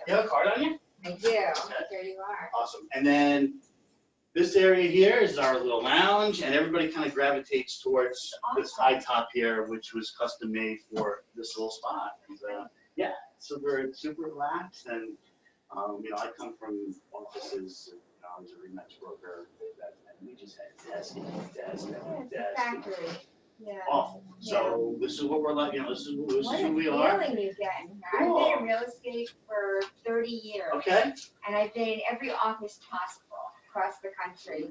You have a card on you? I do. There you are. Awesome. And then this area here is our little lounge, and everybody kind of gravitates towards this high top here, which was custom made for this little spot. And, yeah, so we're super relaxed, and I come from offices. I was a Remax broker, and we just had desk and desk and desk. Factory. Yeah. Awful. So this is what we're like. This is who we are. What a feeling you get in here. Cool. I've been in real estate for 30 years. Okay. And I've been in every office possible across the country,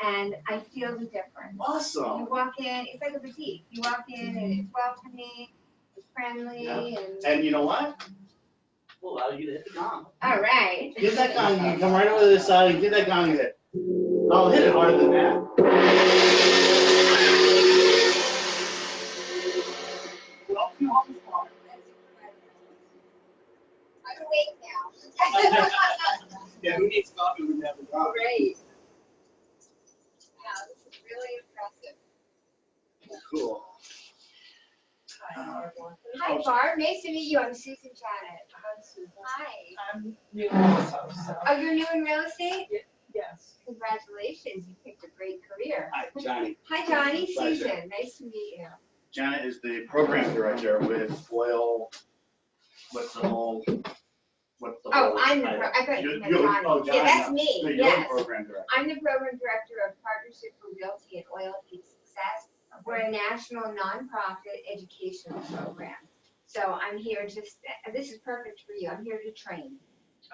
and I feel the difference. Awesome. You walk in, it's like a boutique. You walk in and it's welcoming, it's friendly, yeah. And you know what? We'll allow you to hit the gong. All right. Get that gong. You can come right over to this side and get that gong and hit. I'll hit it harder than that. Welcome to HomeSmart. I'm awake now. Yeah, who needs coffee when you have a gong? Great. Wow, this is really impressive. Cool. Hi, Barb. Nice to meet you. I'm Susan Janet. I'm Susan. Hi. I'm new also, so. Oh, you're new in real estate? Yes. Congratulations. You picked a great career. Hi, Johnny. Hi, Johnny. Pleasure. Susan. Nice to meet you. Janet is the program director with Foil. What's the whole? Oh, I'm the I thought you meant Johnny. Oh, Johnny. Yeah, that's me. No, you're Yes. the program director. I'm the program director of Partnership for Realty and Oil Heat Success. We're a national nonprofit educational program. So I'm here this is perfect for you. I'm here to train,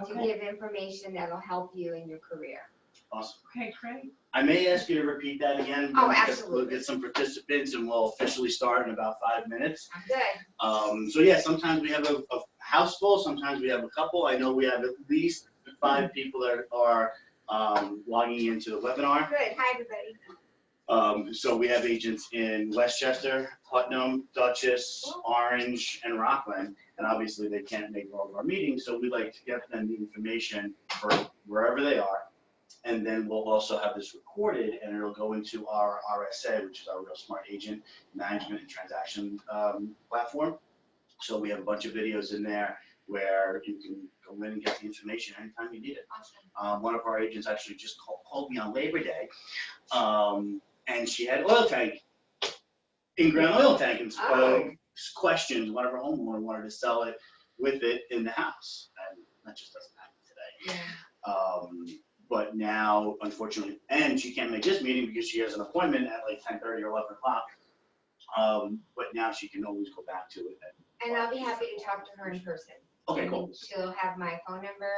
to give information that'll help you in your career. Awesome. Okay, great. I may ask you to repeat that again. Oh, absolutely. We'll get some participants and we'll officially start in about 5 minutes. I'm good. So yeah, sometimes we have a house full, sometimes we have a couple. I know we have at least 5 people that are logging into the webinar. Good. Hi, everybody. So we have agents in Westchester, Putnam, Dutchess, Orange, and Rockland. And obviously they can't make all of our meetings, so we like to get them the information for wherever they are. And then we'll also have this recorded, and it'll go into our RSA, which is our Real Smart Agent Management and Transaction platform. So we have a bunch of videos in there where you can go in and get the information anytime you need it. Awesome. One of our agents actually just called me on Labor Day, and she had oil tank, in-ground oil tank, and questions. One of her homeowners wanted to sell it with it in the house, and that just doesn't happen today. Yeah. But now, unfortunately, and she can't make this meeting because she has an appointment at like 10:30 or 11 o'clock. But now she can always go back to it. And I'll be happy to talk to her in person. Okay, cool. She'll have my phone number.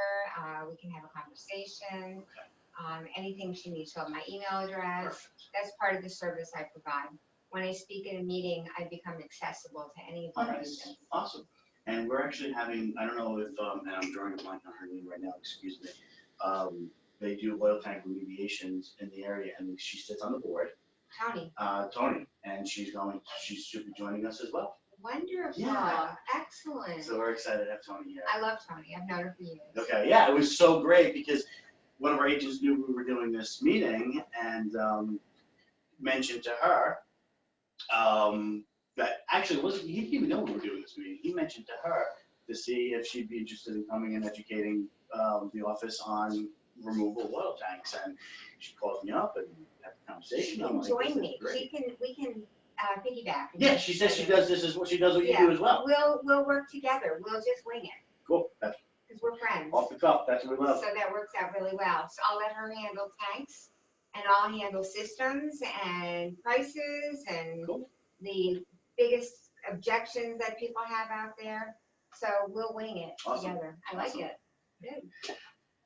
We can have a conversation. Okay. Anything she needs, she'll have my email address. Perfect. That's part of the service I provide. When I speak in a meeting, I become accessible to any of the agents. Awesome. And we're actually having, I don't know if, and I'm drawing a blank on her name right now, excuse me. They do oil tank remediations in the area, and she sits on the board. Tony. Tony, and she should be joining us as well. Wonderful. Yeah. Excellent. So we're excited to have Tony here. I love Tony. I've known her for years. Okay, yeah, it was so great because one of our agents knew we were doing this meeting and mentioned to her that actually he didn't even know we were doing this meeting. He mentioned to her to see if she'd be interested in coming and educating the office on removal of oil tanks, and she called me up and had a conversation. She can join me. We can piggyback. Yeah, she says she does this as what she does what you do as well. We'll work together. We'll just wing it. Cool. That's because we're friends. off the cuff. That's what we love. So that works out really well. So I'll let her handle tanks, and I'll handle systems and prices and the biggest objections that people have out there. So we'll wing it together. I like it. Good.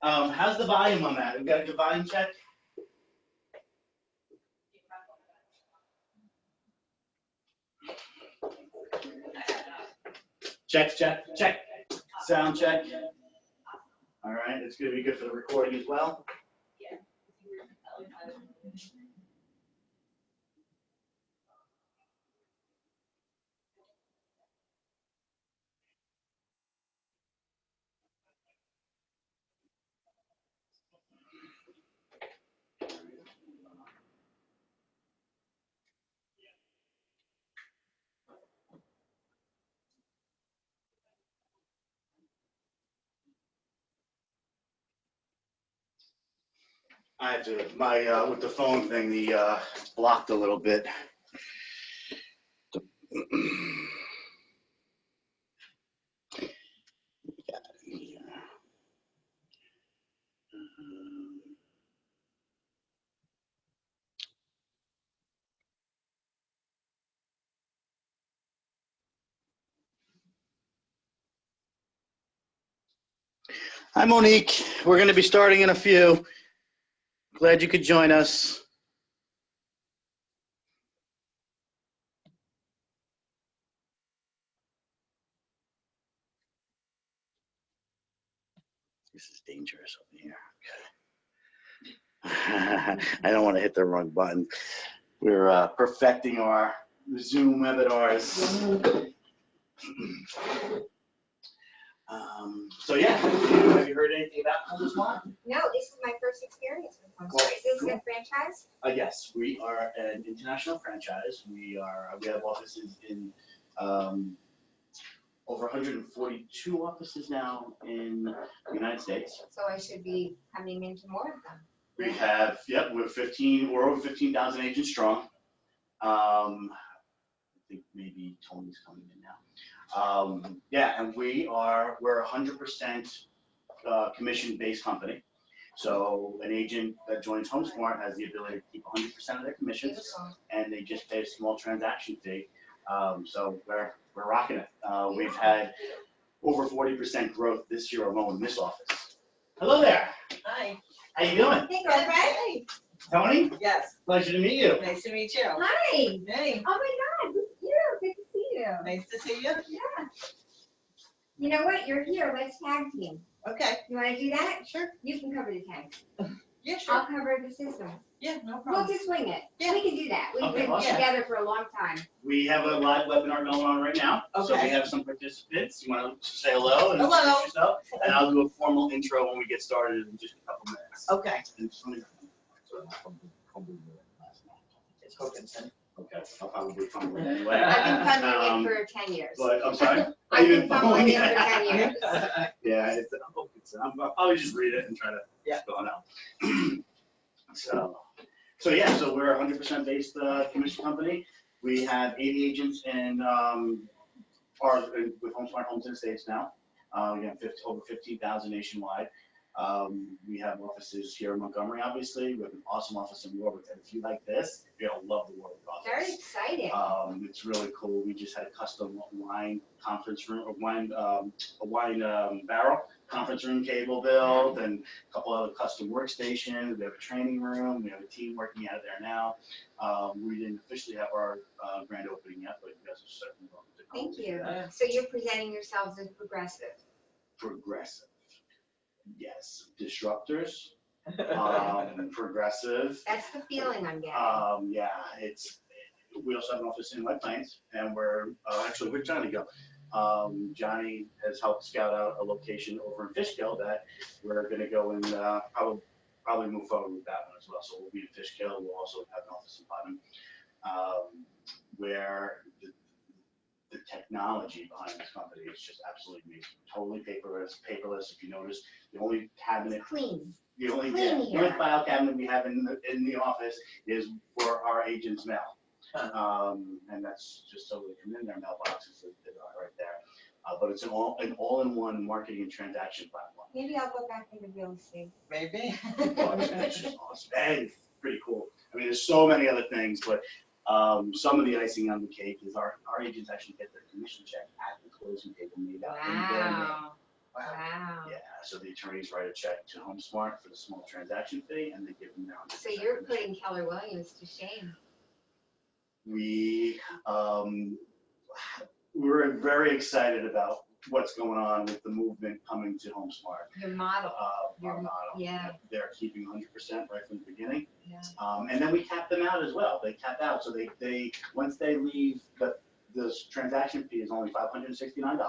How's the volume on that? We got a good volume check? Check. Sound check. All right, it's going to be good for the recording as well. Yeah. I had to, with the phone thing, blocked a little bit. Hi, Monique. We're going to be starting in a few. Glad you could join us. This is dangerous over here. Okay. I don't want to hit the wrong button. We're perfecting our Zoom webinars. So yeah, have you heard anything about HomeSmart? No, this is my first experience with HomeSmart. Is this a franchise? Yes, we are an international franchise. We have offices in over 142 offices now in the United States. So I should be coming into more of them. We have, we're over 15,000 agents strong. I think maybe Tony's coming in now. And we're 100% commission-based company. So an agent that joins HomeSmart has the ability to keep 100% of their commissions, Beautiful. and they just pay a small transaction fee. So we're rocking it. We've had over 40% growth this year alone in this office. Hello there. Hi. How you doing? Hey, girlfriend. Hey. Tony? Yes. Pleasure to meet you. Nice to meet you. Hi. Hey. Oh my God, look at you. Good to see you. Nice to see you. Yeah. You know what? You're here. Let's tag team. Okay. You want to do that? Sure. You can cover the tags. Yeah, sure. I'll cover the system. Yeah, no We'll problem. just swing it. Yeah. We can do that. We've Okay, been awesome. together for a long time. We have a live webinar going on right now. So Okay. we have some participants. You want to say hello and Hello. introduce yourself? And I'll do a formal intro when we get started in just a couple minutes. Okay. And just let me- It's Hawkinson. Okay, I'll probably fumble it anyway. I've been fumbling it for 10 years. But I'm sorry? I've You've been fumbling it for 10 years. Yeah, I'll probably just read it and try to spell it out. So we're a 100% based commission company. We have 80 agents with HomeSmart Homes in the States now. We have over 15,000 nationwide. We have offices here in Montgomery, obviously. We have an awesome office in Warwick. And if you like this, you're gonna love the Warwick office. Very exciting. It's really cool. We just had a custom wine conference room, a wine barrel conference room table built, and a couple other custom workstations. We have a training room. We have a team working out of there now. We didn't officially have our grand opening yet, but you guys are certainly welcome to come. Thank you. Yeah. So you're presenting yourselves as progressive. Progressive. Yes. Disruptors. Progressive. That's the feeling I'm getting. We also have an office in White Plains, and we're trying to go. Johnny has helped scout out a location over in Fishkill that we're going to go and probably move forward with that one as well. So we'll be in Fishkill. We'll also have an office in Putnam, where the technology behind this company is just absolutely amazing. Totally paperless. If you notice, the only cabinet, Clean. the only Clean file cabinet we have in the office is for our agents' mail. And that's just so they come in their mailboxes that are right there. But it's an all-in-one marketing and transaction platform. Maybe I'll go back into real estate. Maybe. It's just awesome. And it's pretty cool. I mean, there's so many other things, but some of the icing on the cake is our agents actually get their commission check at the closing table made out in their name. Wow. Yeah, so the attorneys write a check to HomeSmart for the small transaction fee, and they give them their 100% So you're commission. putting Keller Williams to shame. We're very excited about what's going on with the movement coming to HomeSmart. Your model. Our model. Yeah. They're keeping 100% right from the beginning. Yeah. And then we cap them out as well. They cap out, so they once they leave, the transaction fee is only $569.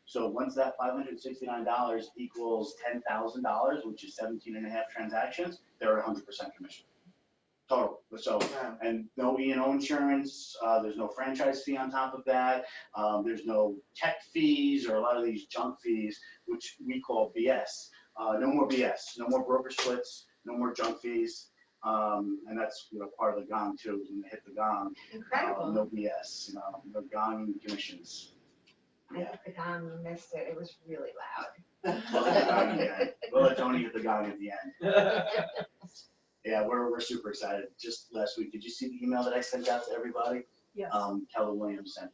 So once that $569 equals $10,000, which is 17 and a half transactions, they're at 100% commission. Total. So, and no E&O insurance, there's no franchise fee on top of that, there's no tech fees or a lot of these junk fees, which we call BS. No more BS, no more broker splits, no more junk fees. And that's, part of the gong too, when they hit the gong. Incredible. No BS, no gong commissions. I hit the gong, you missed it. It was really loud. We'll hit the gong at the end. We'll let Tony hit the gong at the end. Yeah, we're super excited. Just last week, did you see the email that I sent out to everybody? Yes. Keller Williams sent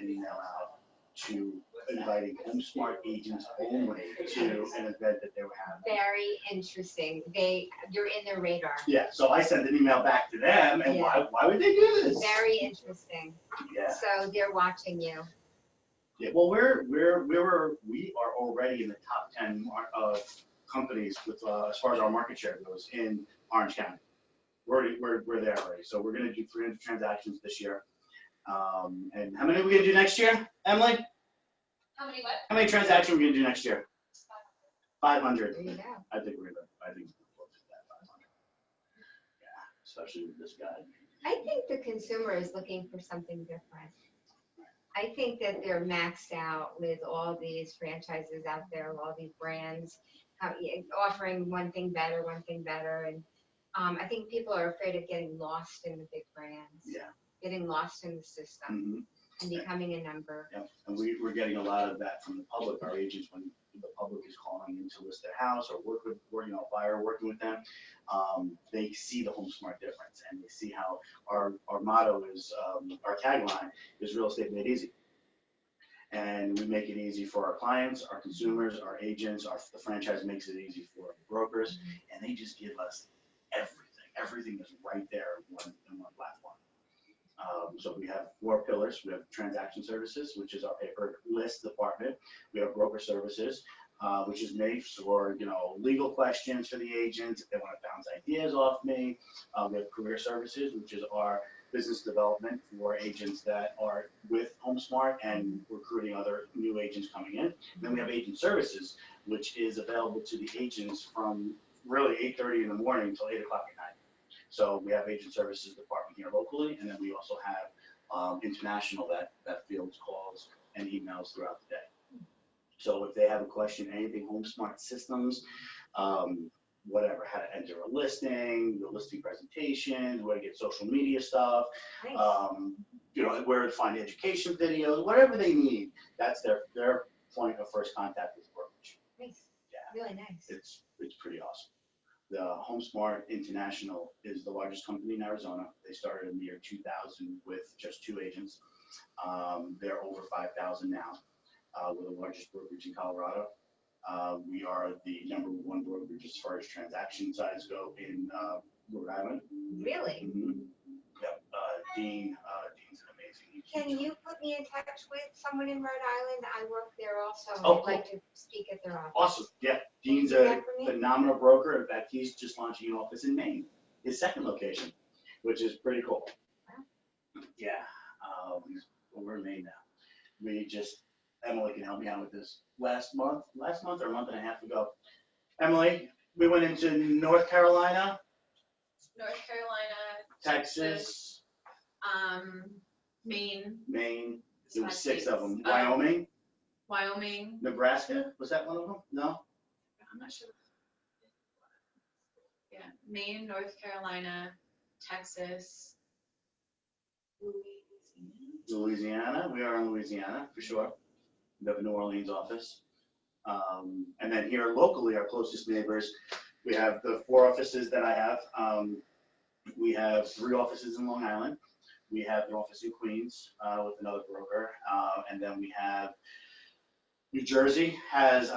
an email out to inviting HomeSmart agents only to an event that they were having. Very interesting. You're in their radar. Yeah, so I sent an email back to them, and Yeah. why would they do this? Very interesting. Yeah. So they're watching you. Yeah, well, we are already in the top 10 companies with as far as our market share goes in Orange County. We're there already. So we're gonna do 300 transactions this year. And how many are we gonna do next year, Emily? How many what? How many transactions are we gonna do next year? 500. There you go. I think we're close to that 500. Yeah, especially with this guy. I think the consumer is looking for something different. I think that they're maxed out with all these franchises out there, all these brands, offering one thing better. And I think people are afraid of getting lost in the big brands. Yeah. Getting lost in the system and becoming a number. Yeah, and we're getting a lot of that from the public, our agents, when the public is calling in to list their house or work with, a buyer working with them, they see the HomeSmart difference, and they see how our motto is, our tagline is real estate made easy. And we make it easy for our clients, our consumers, our agents, the franchise makes it easy for brokers, and they just give us everything. Everything is right there in one platform. So we have 4 pillars. We have transaction services, which is our paper list department. We have broker services, which is made for, legal questions for the agents if they want to bounce ideas off me. We have career services, which is our business development for agents that are with HomeSmart and recruiting other new agents coming in. And then we have agent services, which is available to the agents from really 8:30 in the morning until 8 o'clock at night. So we have agent services department here locally, and then we also have international that fields calls and emails throughout the day. So if they have a question, anything HomeSmart systems, whatever, how to enter a listing, the listing presentation, where to get social media stuff, Nice. where to find education videos, whatever they need, that's their point of first contact with brokerage. Nice. Yeah. Really nice. It's pretty awesome. The HomeSmart International is the largest company in Arizona. They started in the year 2000 with just 2 agents. They're over 5,000 now. We're the largest brokerage in Colorado. We are the #1 brokerage as far as transaction size go in Rhode Island. Really? Yep. Dean's an amazing. Can you put me in touch with someone in Rhode Island? I work there also. Oh, I'd like to speak at their office. Awesome. Yeah. Dean's Can you do a that for me? phenomenal broker. In fact, he's just launching an office in Maine, his second location, which is pretty cool. Wow. Yeah. We're in Maine now. Emily can help me out with this. Last month or a month and a half ago, Emily, we went into North Carolina, North Carolina, Texas, Maine, Maine. There were Five 6 of them. states. Wyoming, Wyoming. Nebraska. Was that one of them? No. I'm not sure. Yeah, Maine, North Carolina, Texas, Louisiana. We are in Louisiana for sure. We have a New Orleans office. And then here locally, our closest neighbors, we have the 4 offices that I have. We have 3 offices in Long Island. We have an office in Queens with another broker. And then we have New Jersey has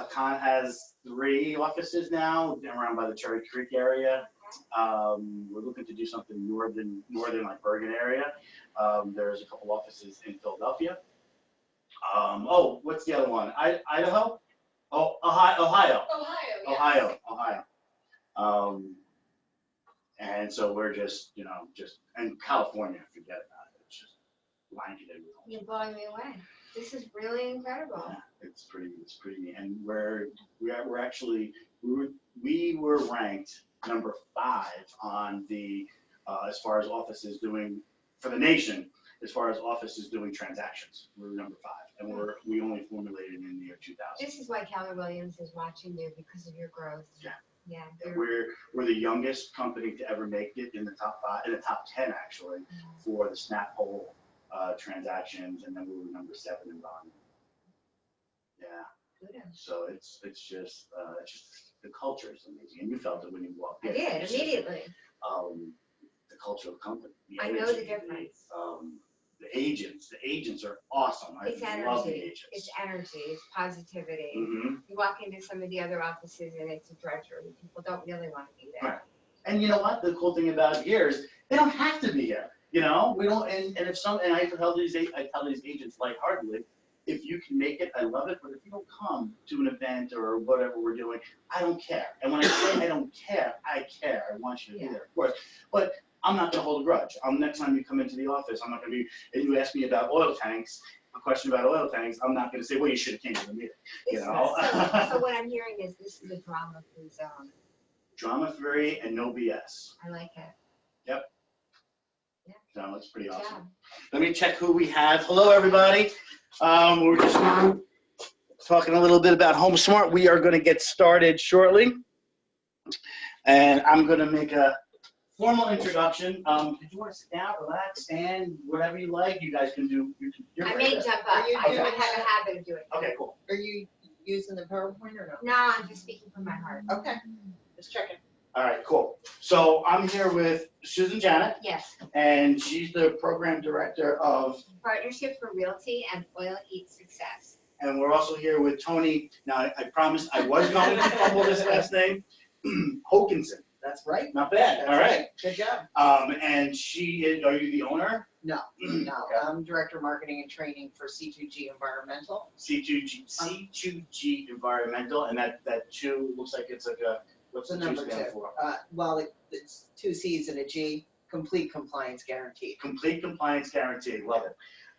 3 offices now around by the Cherry Creek area. We're looking to do something northern like Bergen area. There's a couple offices in Philadelphia. What's the other one? Idaho? Oh, Ohio. Ohio. And so we're just and California, forget about it. It's just blanketed with homes. You're blowing me away. This is really incredible. Yeah, it's pretty neat. And we were ranked number 5 on the as far as offices doing for the nation, as far as offices doing transactions. We're number 5, and we only formulated in the year 2000. This is why Keller Williams is watching you, because of your growth. Yeah. Yeah. And we're the youngest company to ever make it in the top 5, in the top 10 actually, for the snap poll transactions, and then we were number 7 in volume. Yeah. So it's just the culture is amazing, and you felt it when you walked I in. did, It's just, immediately. the culture of company. I know the difference. The agents are awesome. I It's love the energy, agents. it's energy, it's positivity. Mhm. You walk into some of the other offices and it's a drudgery. People don't really want to be there. Right. And you know what? The cool thing about it here is they don't have to be here. You know, we don't. And if some, and I tell these agents lightheartedly, if you can make it, I love it. But if you don't come to an event or whatever we're doing, I don't care. And when I say I don't care, I care. I want you to be there, of course. But I'm not going to hold a grudge. Next time you come into the office, I'm not going to be. And you ask me about oil tanks. A question about oil tanks. I'm not going to say, well, you should have came to the meeting. You know. So what I'm hearing is this is a drama-free zone. Drama-free and no BS. I like it. Yep. Yeah. So that's pretty Good awesome. job. Let me check who we have. Hello, everybody. We're just talking a little bit about HomeSmart. We are going to get started shortly. And I'm going to make a formal introduction. Did you want to sit down, relax, stand, whatever you like? You guys can do. You're I right may there. jump up. Are you I doing have a habit of doing it. Okay, cool. Are you using the PowerPoint or No, I'm just speaking from my heart. no? Okay, just checking. All right, cool. So I'm here with Susan Janet, Yes. and she's the program director of, Partnership for Realty and Oil Heat Success. and we're also here with Tony. Now, I promised I was going to fumble this last name, Hokinson. That's right. Not bad. That's All right. Good job. And she is, are you the owner? No, Okay. I'm Director of Marketing and Training for C2G Environmental. C2G Environmental, and that 2 looks like it's like a, what's the The 2 number stand 2. for? Well, it's 2 C's and a G, complete compliance guaranteed. Complete compliance guarantee. Love it.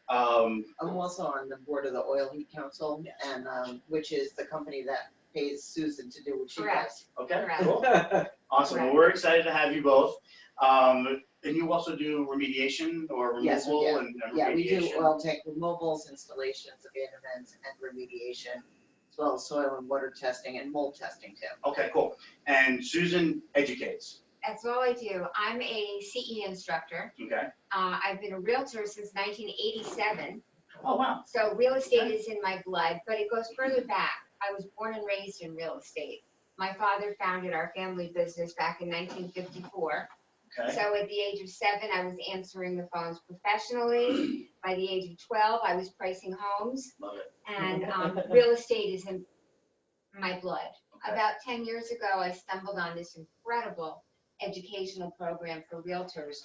I'm also on the board of the Oil Heat Council, and which is the company that pays Susan to do what she Correct. does. Okay, Correct. cool. Awesome. Well, Correct. we're excited to have you both. And you also do remediation or removal Yes, we do. and remediation? Yeah, we do oil tank removals, installations, abandonments, and remediation, as well as soil and water testing and mold testing too. Okay, cool. And Susan educates. That's all I do. I'm a CE instructor. Okay. I've been a realtor since 1987. Oh, wow. So real estate is in my blood, but it goes further back. I was born and raised in real estate. My father founded our family business back in 1954. Okay. So at the age of 7, I was answering the phones professionally. By the age of 12, I was pricing homes. Love it. And real estate is in my blood. Okay. About 10 years ago, I stumbled on this incredible educational program for realtors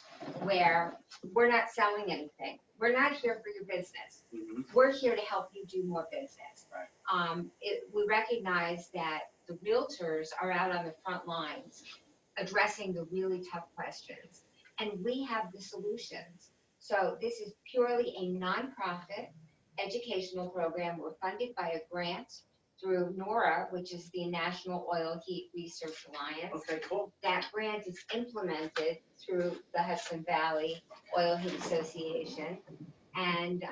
where we're not selling anything. We're not here for your business. Mhm. We're here to help you do more business. Right. We recognize that the realtors are out on the front lines addressing the really tough questions, and we have the solutions. So this is purely a nonprofit educational program. We're funded by a grant through NORA, which is the National Oil Heat Research Alliance. Okay, cool. That grant is implemented through the Hudson Valley Oil Heat Association. And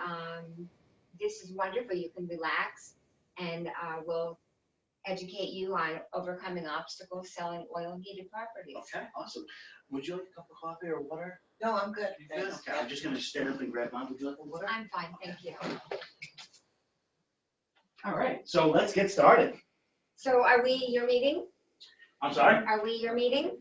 this is wonderful. You can relax, and we'll educate you on overcoming obstacles selling oil heated properties. Okay, awesome. Would you like a cup of coffee or water? No, I'm good. You good? Thanks. Okay, I'm just gonna stand up and grab mine. Would you like a water? I'm fine, thank you. All right, so let's get started. So are we your meeting? I'm sorry? Are we your meeting?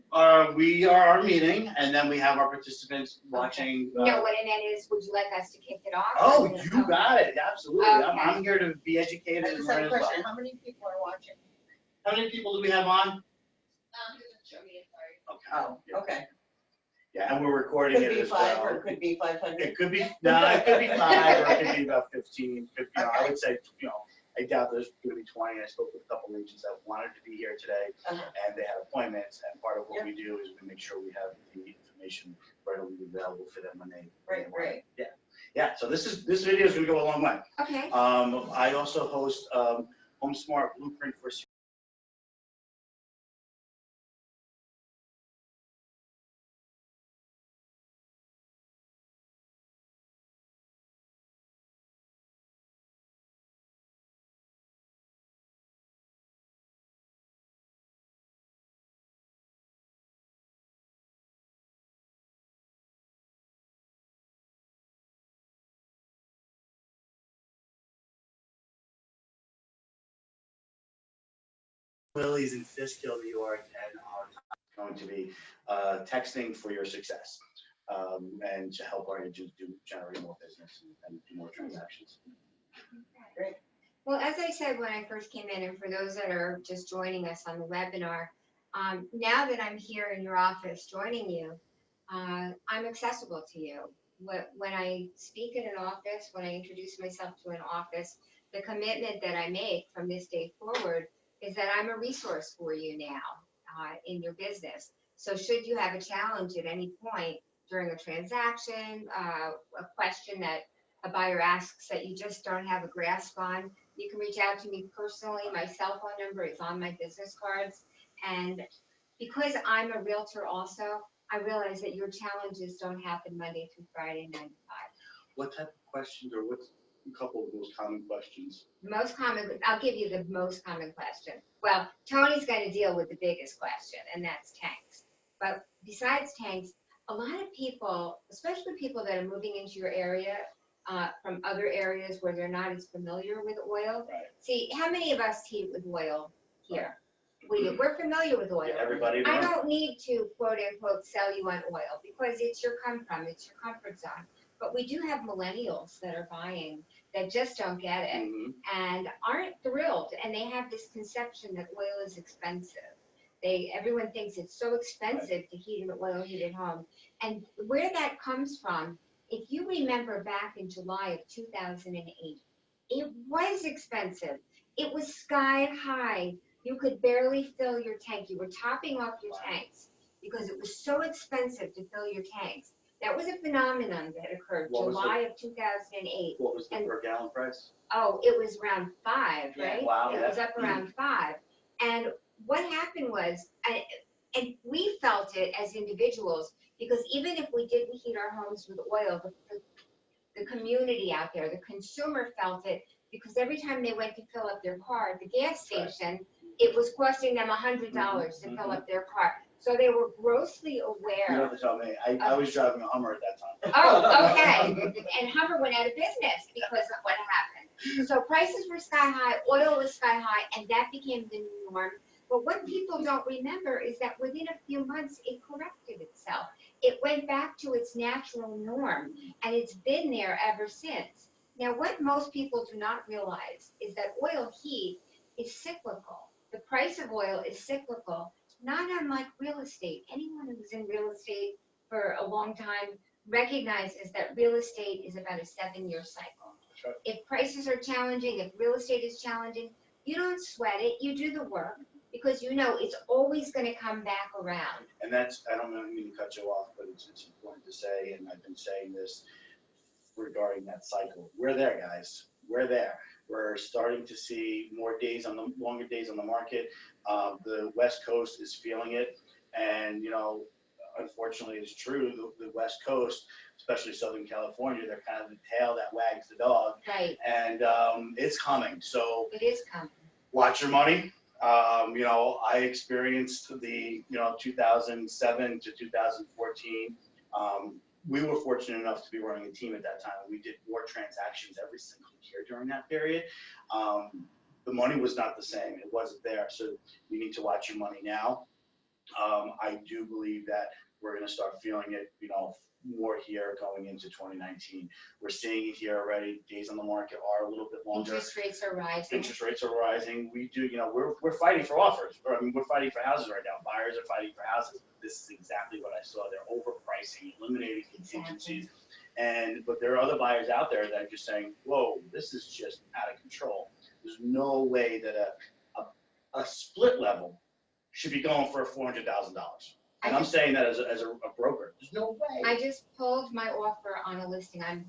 We are our meeting, and then we have our participants watching. No, what it is, would you like us to kick it off? Oh, you got it, absolutely. Okay. I'm here to be educated I and just learn have a as well. question. How many people are watching? How many people do we have on? Doesn't show me, sorry. Okay. Oh, Yeah. okay. Yeah, and we're recording Could it be as 5 well. or it could be 500. It could be, no, it could be 5 or it could be about 15. I would say, I doubt there's gonna be 20. I spoke with a couple agents that wanted to be here today, Uh-huh. and they had appointments, and part of what Yeah. we do is we make sure we have the information readily available for them when they. Right, right. Yeah, yeah, so this video is gonna go a long way. Okay. I also host HomeSmart Blueprint for Willie's in Fishkill, New York, and our topic is going to be texting for your success, and to help our agents generate more business and do more transactions. Great. Well, as I said when I first came in, and for those that are just joining us on the webinar, now that I'm here in your office joining you, I'm accessible to you. When I speak in an office, when I introduce myself to an office, the commitment that I make from this day forward is that I'm a resource for you now in your business. So should you have a challenge at any point during a transaction, a question that a buyer asks that you just don't have a grasp on, you can reach out to me personally. My cell phone number is on my business cards. And because I'm a realtor also, I realize that your challenges don't happen Monday through Friday, 9 to 5. What type of questions, or what's a couple of those common questions? The most common, I'll give you the most common question. Well, Tony's going to deal with the biggest question, and that's tanks. But besides tanks, a lot of people, especially people that are moving into your area from other areas where they're not as familiar with oil. Right. See, how many of us heat with oil here? We do. We're familiar with oil. Everybody I knows. don't need to quote unquote sell you on oil because it's your come from, it's your comfort zone. But we do have millennials that are buying that just don't get it Mhm. and aren't thrilled, and they have this conception that oil is expensive. Everyone thinks it's so expensive to heat an oil heated home. And where that comes from, if you remember back in July of 2008, it was expensive. It was sky high. You could barely fill your tank. You were topping off your tanks because it was so expensive to fill your tanks. That was a phenomenon that occurred What was July of 2008. What was the And- per gallon price? Oh, it was around 5, Yeah, right? wow, It was up around 5. And what happened was, and we felt it as individuals, because even if we didn't heat our homes with oil, the community out there, the consumer felt it, because every time they went to fill up their car at the gas station, it was costing them $100 to fill up their car. So they were grossly You don't aware. have to tell me. I was driving a Hummer at that time. Oh, okay. And Hummer went out of business because of what happened. So prices were sky high, oil was sky high, and that became the new norm. But what people don't remember is that within a few months, it corrected itself. It went back to its natural norm, and it's been there ever since. Now, what most people do not realize is that oil heat is cyclical. The price of oil is cyclical, not unlike real estate. Anyone who's in real estate for a long time recognizes that real estate is about a 7-year cycle. That's right. If prices are challenging, if real estate is challenging, you don't sweat it, you do the work, because you know it's always going to come back around. And that's, I don't mean to cut you off, but it's important to say, and I've been saying this regarding that cycle. We're there, guys. We're there. We're starting to see longer days on the market. The West Coast is feeling it. And, you know, unfortunately, it's true, the West Coast, especially Southern California, they're kind of the tail that wags the dog. Right, And it's coming. So it is coming. watch your money. You know, I experienced the, 2007 to 2014. We were fortunate enough to be running a team at that time. We did more transactions every single year during that period. The money was not the same. It wasn't there. So you need to watch your money now. I do believe that we're going to start feeling it, more here going into 2019. We're seeing it here already. Days on the market are a little bit longer. Interest rates are rising. Interest rates are rising. We do, we're fighting for offers. We're fighting for houses right now. Buyers are fighting for houses. This is exactly what I saw. They're overpricing, eliminating contingencies. But there are other buyers out there that are just saying, whoa, this is just out of control. There's no way that a split level should be going for $400,000. And I'm saying that as a broker. There's no way. I just pulled my offer on a listing. I'm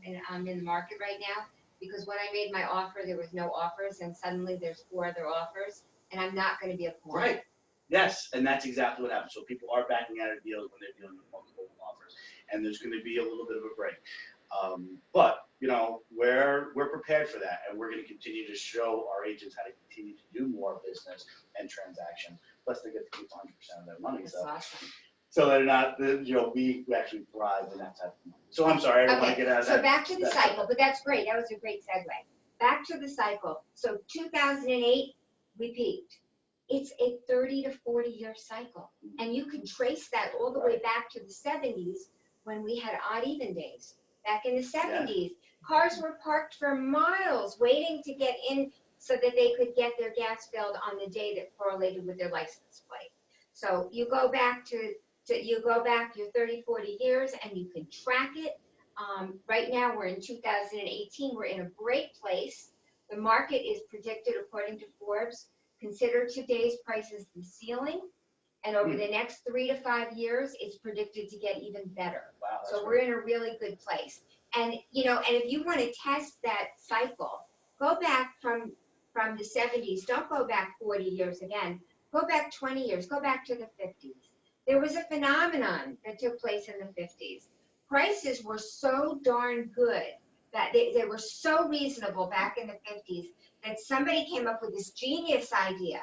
in the market right now because when I made my offer, there was no offers, and suddenly there's 4 other offers, and I'm not going to be a pawn. Right. Yes, and that's exactly what happens. So people are backing out of deals when they're dealing with multiple offers, and there's going to be a little bit of a break. But we're prepared for that, and we're going to continue to show our agents how to continue to do more business and transactions. Plus, they get to keep 100% of their money. That's So. awesome. So they're not, we actually thrive in that type of money. So I'm sorry, I don't want to get out of that. So back to the cycle, but that's great. That was a great segue. Back to the cycle. So 2008, we peaked. it's a 30 to 40-year cycle. And you can trace that all the way back to the 70s when we had odd even days. Back in the 70s, cars were parked for miles waiting to get in so that they could get their gas filled on the day that correlated with their license plate. So you go back your 30, 40 years and you can track it. Right now we're in 2018, we're in a great place. The market is predicted, according to Forbes, consider today's prices the ceiling, and over the next 3 to 5 years, it's predicted to get even better. Wow, that's So we're in a really good place. And if you want to test that cycle, go back from the 70s. Don't go back 40 years again. Go back 20 years. Go back to the 50s. There was a phenomenon that took place in the 50s. Prices were so darn good that they were so reasonable back in the 50s that somebody came up with this genius idea.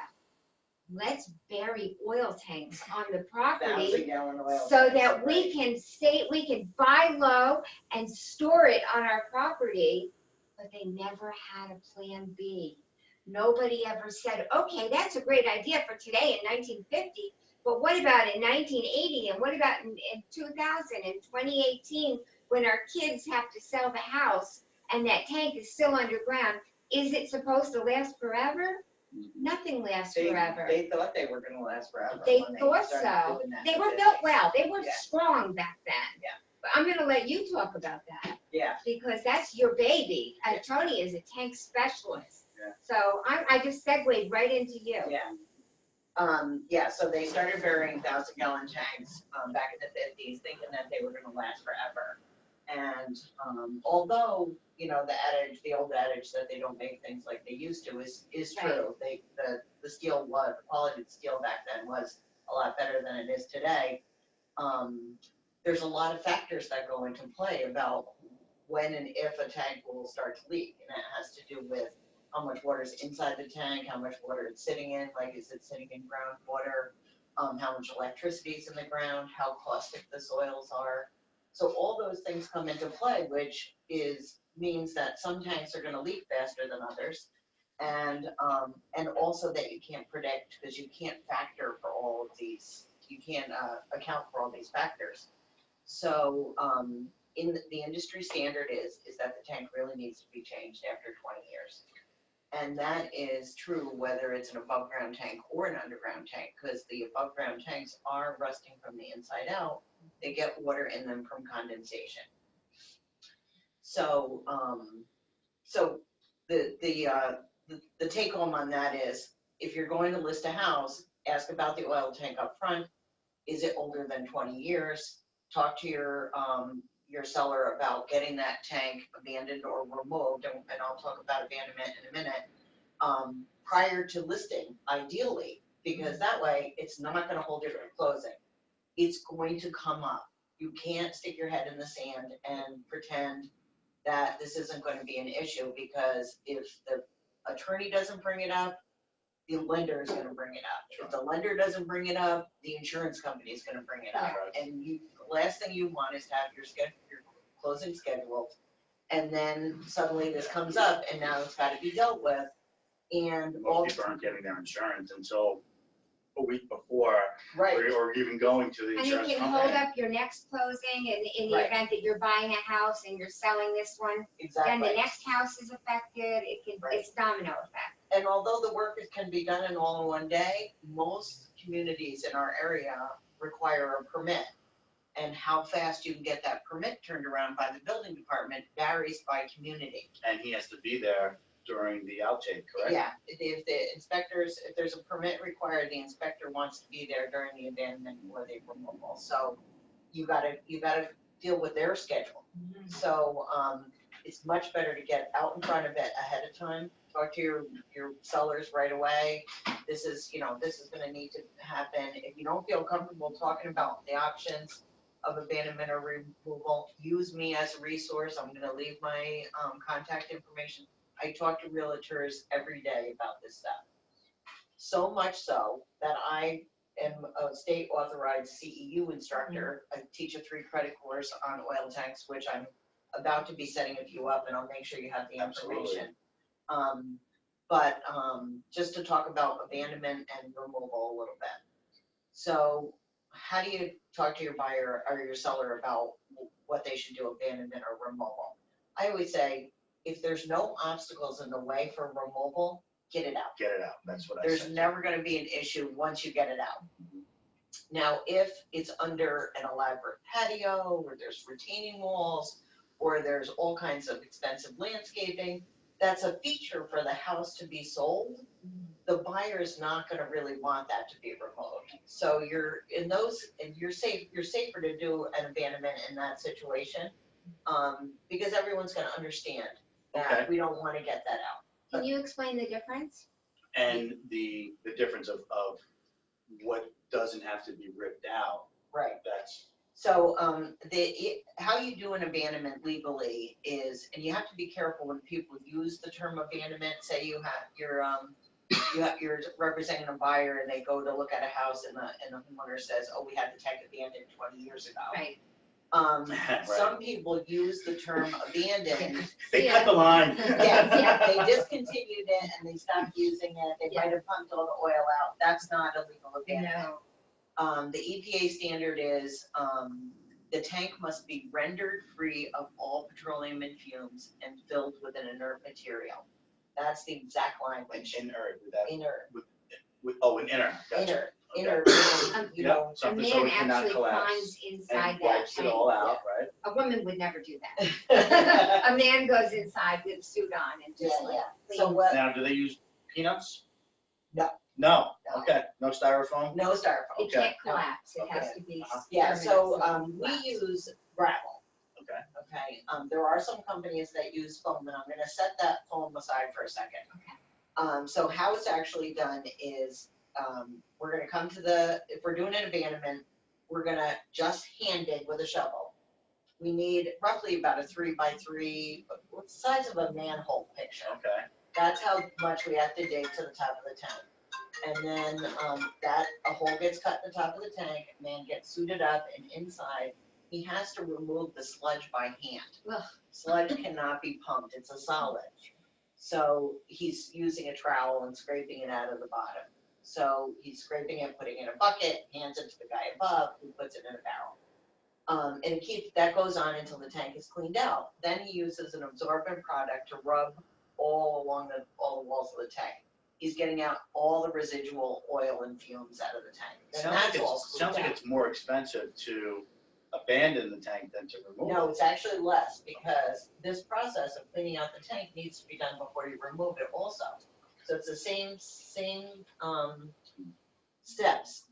Let's bury oil tanks on the property 1,000-gallon oil so tanks, that right. we can buy low and store it on our property, but they never had a plan B. Nobody ever said, okay, that's a great idea for today in 1950, but what about in 1980, and what about in 2000 and 2018 when our kids have to sell the house and that tank is still underground? Is it supposed to last forever? Nothing lasts forever. They thought they were gonna last forever. They when thought started so. doing that They in were the built 50s. well. They were Yeah. strong back then. Yeah. But I'm gonna let you talk about that Yeah, because that's your baby. Yeah. Tony is a tank specialist. Yeah. So I just segued right into you. yeah, so they started burying 1,000-gallon tanks, back in the 50s, thinking that they were gonna last forever. And, although, the old adage that they don't make things like they used to is true. The quality of the steel back then was a lot better than it is today. There's a lot of factors that go into play about when and if a tank will start to leak, and that has to do with how much water is inside the tank, how much water it's sitting in, like is it sitting in groundwater, how much electricity is in the ground, how caustic the soils are. So all those things come into play, which means that some tanks are gonna leak faster than others. And also that you can't predict, because you can't factor for all of these, you can't account for all these factors. So in the industry standard is that the tank really needs to be changed after 20 years. And that is true whether it's an above ground tank or an underground tank, because the above ground tanks are rusting from the inside out. They get water in them from condensation. So the take home on that is, if you're going to list a house, ask about the oil tank up front. Is it older than 20 years? Talk to your seller about getting that tank abandoned or removed, and I'll talk about abandonment in a minute, prior to listing, ideally, because that way it's not going to hold you for closing. It's going to come up. You can't stick your head in the sand and pretend that this isn't going to be an issue, because if the attorney doesn't bring it up, the lender is going to bring it up. If the lender doesn't bring it up, the insurance company is going to bring it up. And the last thing you want is to have your closing scheduled, and then suddenly this comes up, and now it's got to be dealt with. And Most people aren't getting their insurance until a week before, right, or even going to the And you insurance can company. hold up your next closing in the Right. event that you're buying a house and you're selling this one. Then exactly. the next house is affected. Right. It's domino effect. And although the work can be done in all in one day, most communities in our area require a permit. And how fast you can get that permit turned around by the building department varies by community. And he has to be there during the outtake, correct? Yeah, if there's a permit required, the inspector wants to be there during the abandonment or the removal. So you gotta deal with their schedule. So it's much better to get out in front of it ahead of time. Talk to your sellers right away. This is gonna need to happen. If you don't feel comfortable talking about the options of abandonment or removal, use me as a resource. I'm gonna leave my contact information. I talk to realtors every day about this stuff. So much so that I am a state authorized CEU instructor. I teach a 3 credit course on oil tanks, which I'm about to be setting a few up, and I'll make sure you have the information. But, just to talk about abandonment and removal a little bit. So how do you talk to your buyer or your seller about what they should do, abandonment or removal? I always say, if there's no obstacles in the way for removal, get it out. Get it out, that's what I There's said. never gonna be an issue once you get it out. Now, if it's under an elaborate patio, or there's retaining walls, or there's all kinds of expensive landscaping, that's a feature for the house to be sold. The buyer's not gonna really want that to be removed. So you're in those, and you're safer to do an abandonment in that situation. Because everyone's gonna understand that Okay. we don't wanna get that out. Can you explain the difference? And the difference of what doesn't have to be ripped out, Right. that's, So, how you do an abandonment legally is, and you have to be careful when people use the term abandonment, say you're representing a buyer and they go to look at a house and the homeowner says, oh, we had the tank abandoned 20 years ago. Right. Some people use the term abandoned. they cut the line. Yeah, they discontinued it and they stopped using it, they might have pumped all the oil out, that's not illegal abandonment. The EPA standard is, the tank must be rendered free of all petroleum and fumes and filled with an inert material. That's the exact language. Inert, with that, Inert, an inert, gotcha. inert, you Yeah, know, A something man so it cannot actually collapse. climbs inside And that wipes it tank. all out, right? A woman would never do that. A man goes inside with a suit on and just Yeah, like. yeah. So what, Now, do they use peanuts? No. No, No. okay, no styrofoam? no styrofoam. It Okay. can't collapse, it has Okay. to be. Yeah, so, permanent, we collapse. use gravel. Okay. Okay, there are some companies that use foam, and I'm gonna set that foam aside for a second. Okay. So how it's actually done is, we're gonna come to if we're doing an abandonment, we're gonna just hand dig with a shovel. We need roughly about a 3x3, what's the size of a manhole picture. Okay, That's how much we have to dig to the top of the tank. And then, a hole gets cut in the top of the tank, man gets suited up, and inside, he has to remove the sludge by hand. Ugh. Sludge cannot be pumped, it's a solid. So he's using a trowel and scraping it out of the bottom. So he's scraping it, putting it in a bucket, hands it to the guy above, who puts it in a barrel. And that goes on until the tank is cleaned out. Then he uses an absorbent product to rub all the walls of the tank. He's getting out all the residual oil and fumes out of the tank. And that's all sounds cleaned like out. it's more expensive to abandon the tank than to remove it. No, it's actually less, because this process of cleaning out the tank needs to be done before you remove it also. So it's the same steps.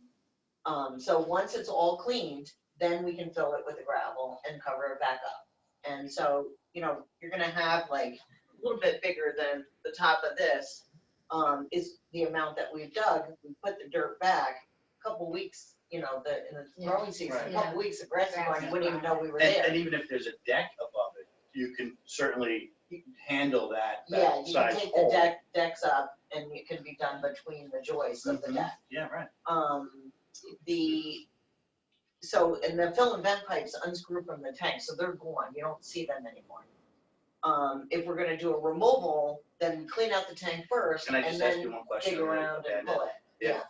So once it's all cleaned, then we can fill it with the gravel and cover it back up. And so, you're gonna have like a little bit bigger than the top of this, is the amount that we've dug. We put the dirt back, a couple weeks, in the growing season, Right. a couple weeks of grass is growing, you wouldn't even know we were And there. even if there's a deck above it, you can certainly handle that Yeah, you can size take the hole. decks up and it can be done between the joists of the Mhm. deck. Yeah, right. And the fill and vent pipes unscrew from the tank, so they're gone, you don't see them anymore. If we're gonna do a removal, then clean out the tank first Can I and just ask you then one question? dig around and pull it. If,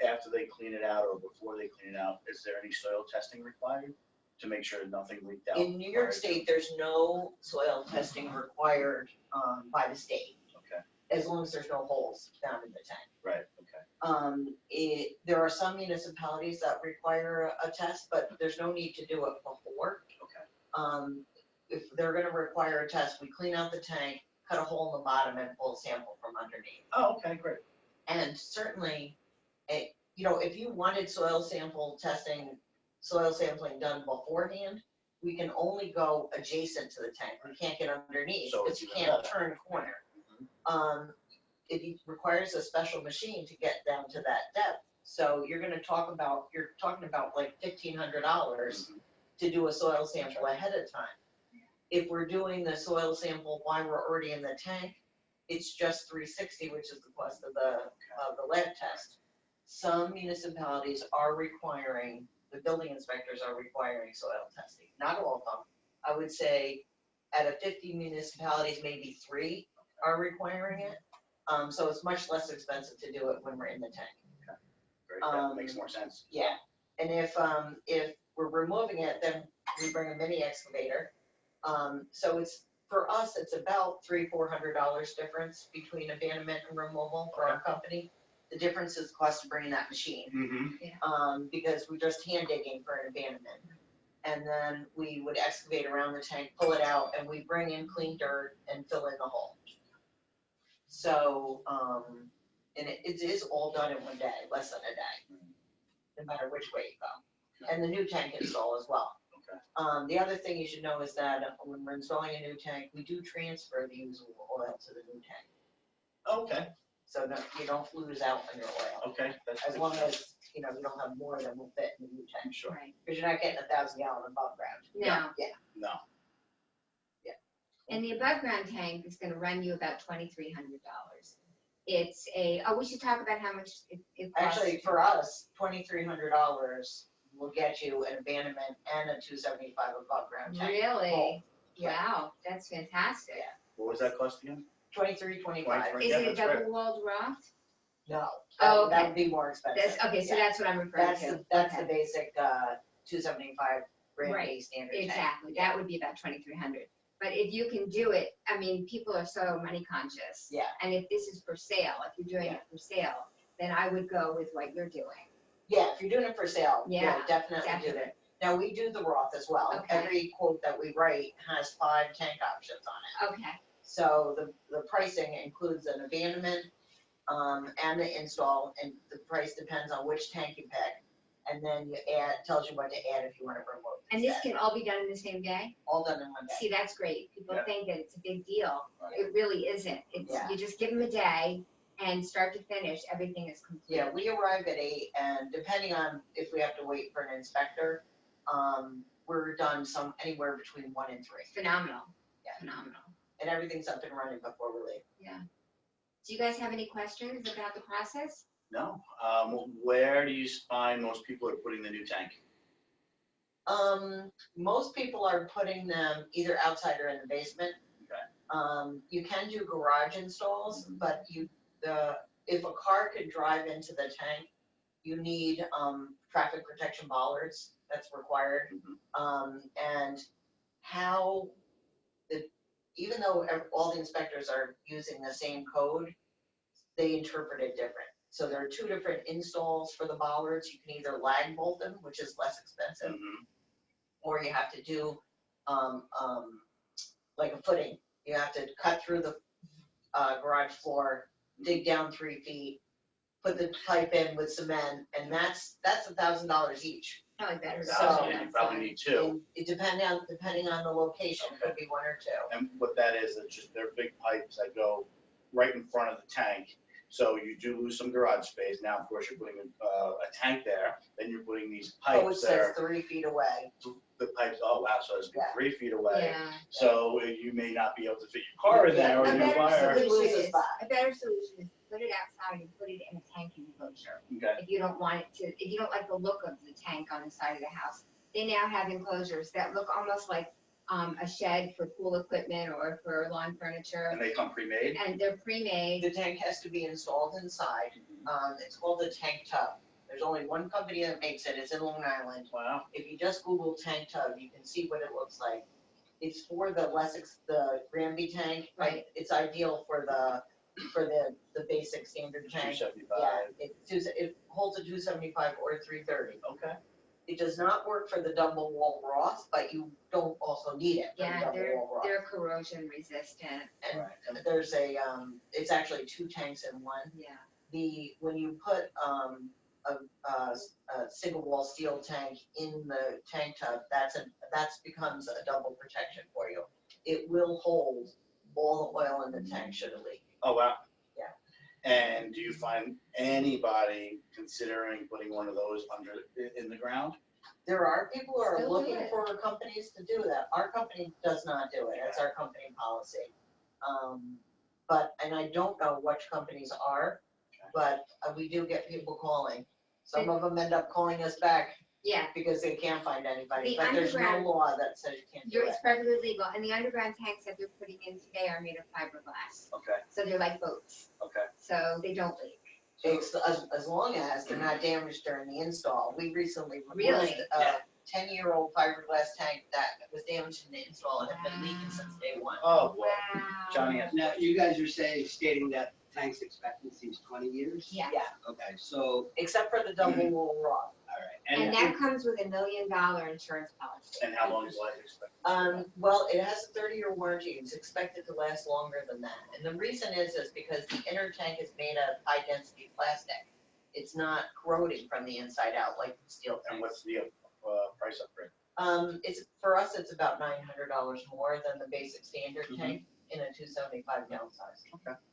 after they clean it out or before they clean it out, is there any soil testing required to make sure nothing leaked out? In New York State, there's no soil testing required, by the state, Okay, as long as there's no holes down in the tank. right, okay. There are some municipalities that require a test, but there's no need to do it before. Okay. If they're gonna require a test, we clean out the tank, cut a hole in the bottom and pull a sample from underneath. Oh, okay, great. And certainly, if you wanted soil sampling done beforehand, we can only go adjacent to the tank, we can't get underneath, So because you it's can't better. turn a corner. Mhm. It requires a special machine to get down to that depth. So you're talking about like $1,500 to do a soil sample ahead of time. If we're doing the soil sample while we're already in the tank, it's just $360, which is the cost of the lab test. Some municipalities are requiring, the building inspectors are requiring soil testing, not all of them. I would say out of 50 municipalities, maybe 3 are requiring it. So it's much less expensive to do it when we're in the tank. That makes more sense. Yeah, and if we're removing it, then we bring a mini excavator. So it's, for us, it's about $300-400 difference between abandonment and removal for our company. The difference is the cost of bringing that machine. Mm-hmm. Because we're just hand digging for an abandonment. And then we would excavate around the tank, pull it out, and we bring in clean dirt and fill in the hole. So, and it is all done in one day, less than a day, no matter which way you go. And the new tank install as well. Okay. The other thing you should know is that when we're installing a new tank, we do transfer the usable oil to the new tank. Okay. So that you don't lose out on your oil. Okay. That's As long as, you know, you don't have more than will fit in the new tank. Sure. Right. Because you're not getting 1,000 gallon above ground. No. Yeah. No. And the above ground tank is gonna run you about $2,300. It's we should talk about how much it costs. Actually, for us, $2,300 will get you an abandonment and a 275 above ground tank. Really? Full. Yeah. Wow, that's fantastic. Yeah. What was that cost again? $2,325. 23. Is Yeah, it a that's great. double walled raft? No. Oh, okay. That would be more expensive. That's, okay, so Yeah. that's what I'm referring That's to. that's Okay. the basic 275 Grand Right. A standard tank. Exactly, that would be about 2,300. But if you can do it, I mean, people are so money conscious. Yeah. And if this is for sale, if you're doing it for sale, then I would go with what you're doing. Yeah, if you're doing it for sale, Yeah, definitely do definitely. it. Now, we do the Roth as well. Okay. Every quote that we write has 5 tank options on it. Okay, So the pricing includes an abandonment, and the install, and the price depends on which tank you pick. And then tells you what to add if you want to remove. and this can all be done in the same day? All done in one day. See, that's great. People Yeah. think that it's a big deal. Right. It really isn't. It's, Yeah. you just give them a day and start to finish, everything is complete. Yeah, we arrive at 8, and depending on if we have to wait for an inspector, we're done anywhere between 1 and 3. Phenomenal. Yeah. Phenomenal. And everything's up and running before we leave. Yeah. Do you guys have any questions about the process? No. Where do you find most people are putting the new tank? Most people are putting them either outside or in the basement. Okay. You can do garage installs, but if a car could drive into the tank, you need, traffic protection bollards, that's required. And even though all the inspectors are using the same code, they interpret it different. So there are 2 different installs for the bollards. You can either lag bolt them, which is less expensive, Mhm. or you have to do like a footing. You have to cut through the garage floor, dig down 3 feet, put the pipe in with cement, and that's $1,000 each. Probably better. So- Yeah, you probably need 2. It depending on the location, it could be 1 or 2. And what that is, it's just, they're big pipes that go right in front of the tank. So you do lose some garage space. Now, of course, you're putting a tank there, then you're putting these Oh, it pipes says there. 3 feet away. The pipes, oh wow, so it's Yeah. 3 feet away. Yeah. So you may not be able to fit your car in there or A your better wire. It loses solution is, spot. a better solution is put it outside and put it in a tank enclosure. Okay. If you don't want it to, if you don't like the look of the tank on the side of the house, they now have enclosures that look almost like a shed for pool equipment or for lawn furniture, And they come pre-made? and they're pre-made. The tank has to be installed inside. It's called a tank tub. There's only one company that makes it. It's in Long Island. Wow. If you just Google tank tub, you can see what it looks like. It's for the Granby tank. Right. It's ideal for the basic standard tank. 275. Yeah, it holds a 275 or a 330. Okay. It does not work for the double wall Roth, but you don't also need it for the Yeah, double wall Roth. they're corrosion resistant. And Right. there's it's actually 2 tanks in one. Yeah. When you put a single wall steel tank in the tank tub, that becomes a double protection for you. It will hold all the oil in the tank should it leak. Oh, wow. Yeah. And do you find anybody considering putting one of those in the ground? There are people who are Still do looking it. for companies to do that. Our company does not do it. That's our company policy. And I don't know which companies are, but we do get people calling. Some of them end up calling us back Yeah, because they can't find anybody, The but there's no underground- law that says you can't do it. it's perfectly legal, and the underground tanks that they're putting in today are made of fiberglass, Okay, so they're like boats, okay. so they don't leak. As long as they're not damaged during the install. We recently Really? removed a 10-year-old fiberglass tank that was damaged in the install and had been leaking since day one. Oh, boy. Wow. Johnny has. Now, you guys are stating that tank's expectancy is 20 years? Yeah, Yeah, Okay, so, except for the double wall rod. all right. and that comes with $1 million insurance policy. And how long is life expectancy? Well, it has a 30-year warranty. It's expected to last longer than that. And the reason is because the inner tank is made of high-density plastic. It's not corroding from the inside out like the steel And tank. what's the price upgrade? It's, for us, it's about $900 more than the basic standard Mhm. tank in a 275 gallon size.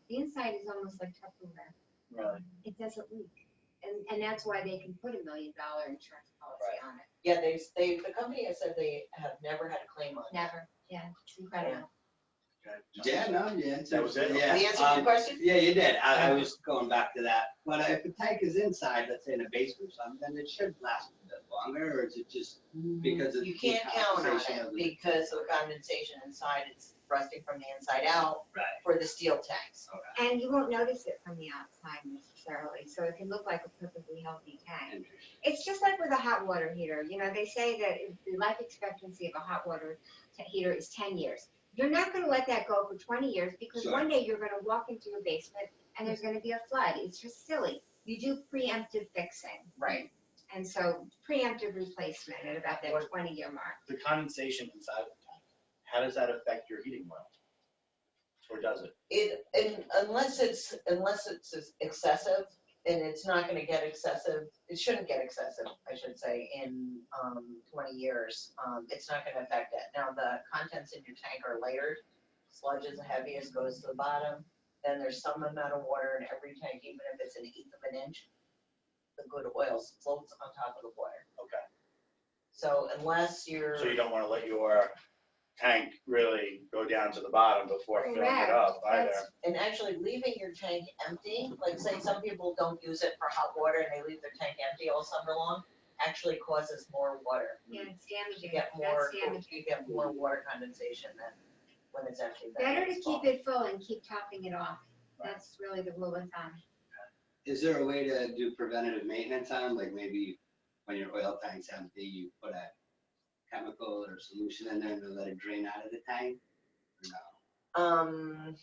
The inside is almost like Tupperware. Really? It doesn't leak. And that's why they can put $1 million insurance policy on it. Yeah, the company has said they have never had a claim on it. Never, yeah, it's incredible. Okay. Yeah, no, yeah. That was it? Yeah. We answered your question? Yeah, you did. I was going back to that. But if the tank is inside, let's say in a basement or something, then it should last a bit longer, or is it just because of You the can't count on condensation it of the? because of condensation inside, it's rusting from the inside out Right. for the steel tanks. And you won't notice it from the outside necessarily, so it can look like a perfectly healthy tank. It's just like with a hot water heater, you know, they say that the life expectancy of a hot water heater is 10 years. You're not gonna let that go for 20 years because Sure. one day you're gonna walk into your basement and there's gonna be a flood. It's just silly. You do preemptive fixing. Right. And so preemptive replacement at about that 20-year mark. The condensation inside of the tank, how does that affect your heating oil? Or does it? Unless it's excessive, and it's not gonna get excessive, it shouldn't get excessive, I should say, in 20 years. It's not gonna affect it. Now, the contents in your tank are layered. Sludge is the heaviest, goes to the bottom. Then there's some amount of water in every tank, even if it's 1/8 of an inch. The good oil floats on top of the water. Okay. So unless you're. So you don't wanna let your tank really go down to the bottom before filling it up either. And actually leaving your tank empty, like say some people don't use it for hot water and they leave their tank empty all summer long, actually causes more water. Yeah, it's damaging. You get more, That's damaging. you get more water condensation than when it's empty. than Better when to it's keep full. it full and keep topping it off. That's really the rule of thumb. Is there a way to do preventative maintenance on them? Like maybe when your oil tank's empty, you put a chemical or solution in there to let it drain out of the tank? Or no?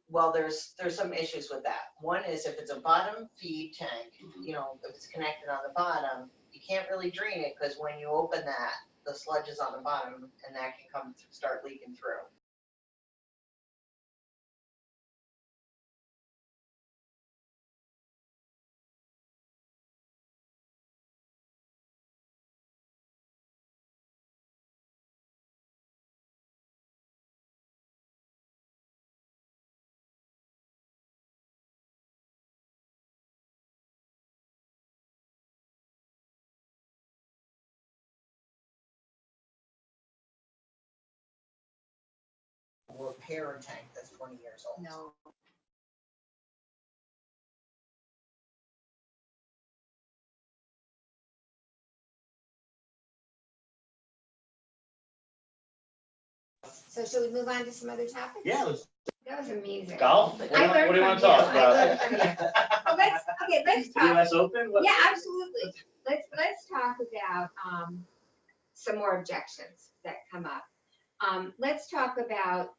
Well, there's some issues with that. One is if it's a bottom feed tank, you know, if it's connected on the bottom, you can't really drain it because when you open that, the sludge is on the bottom and that can start leaking through. Or repair a tank that's 20 years old. No. So should we move on to some other topics? Yeah, let's That was amazing. golf? I learned What do you wanna from talk you. I about? learned from you. Well, let's talk. US Open? What- Yeah, absolutely. Let's talk about some more objections that come up. Let's talk about,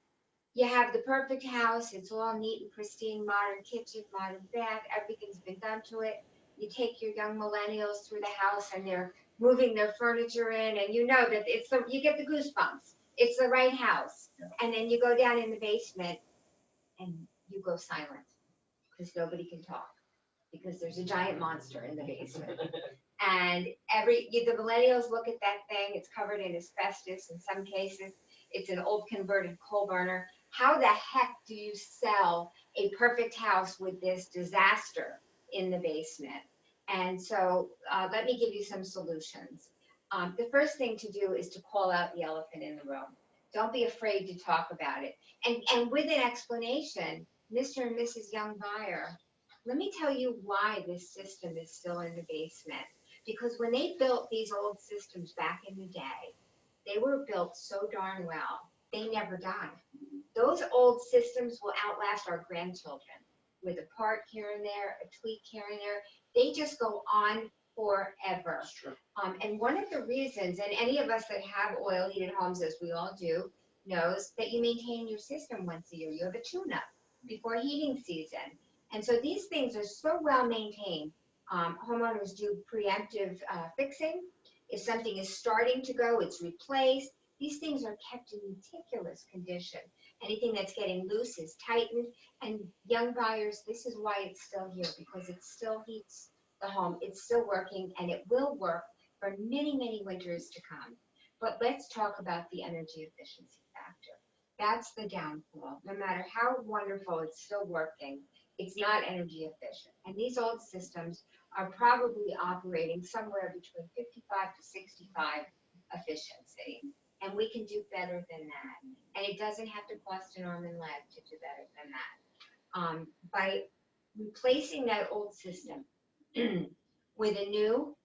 you have the perfect house, it's all neat and pristine, modern kitchen, modern bath, everything's been done to it. You take your young millennials through the house and they're moving their furniture in and you know that you get the goosebumps. It's the right house. Yeah. And then you go down in the basement and you go silent because nobody can talk because there's a giant monster in the basement. And the millennials look at that thing, it's covered in asbestos in some cases, it's an old converted coal burner. How the heck do you sell a perfect house with this disaster in the basement? And so let me give you some solutions. The first thing to do is to call out the elephant in the room. Don't be afraid to talk about it. And with an explanation, Mr. and Mrs. Young buyer, Let me tell you why this system is still in the basement. Because when they built these old systems back in the day, they were built so darn well, they never died. Those old systems will outlast our grandchildren with a part here and there, a tweak here and there. They just go on forever. That's true. And one of the reasons, and any of us that have oil heated homes, as we all do, knows that you maintain your system once a year. You have a tune-up before heating season. And so these things are so well maintained. Homeowners do preemptive fixing. If something is starting to go, it's replaced. These things are kept in meticulous condition. Anything that's getting loose is tightened. And young buyers, this is why it's still here, because it still heats the home. It's still working, and it will work for many, many winters to come. But let's talk about the energy efficiency factor. That's the downfall. No matter how wonderful it's still working, it's not energy efficient. And these old systems are probably operating somewhere between 55 to 65 efficiency. And we can do better than that. And it doesn't have to cost an arm and leg to do better than that. By replacing that old system with a new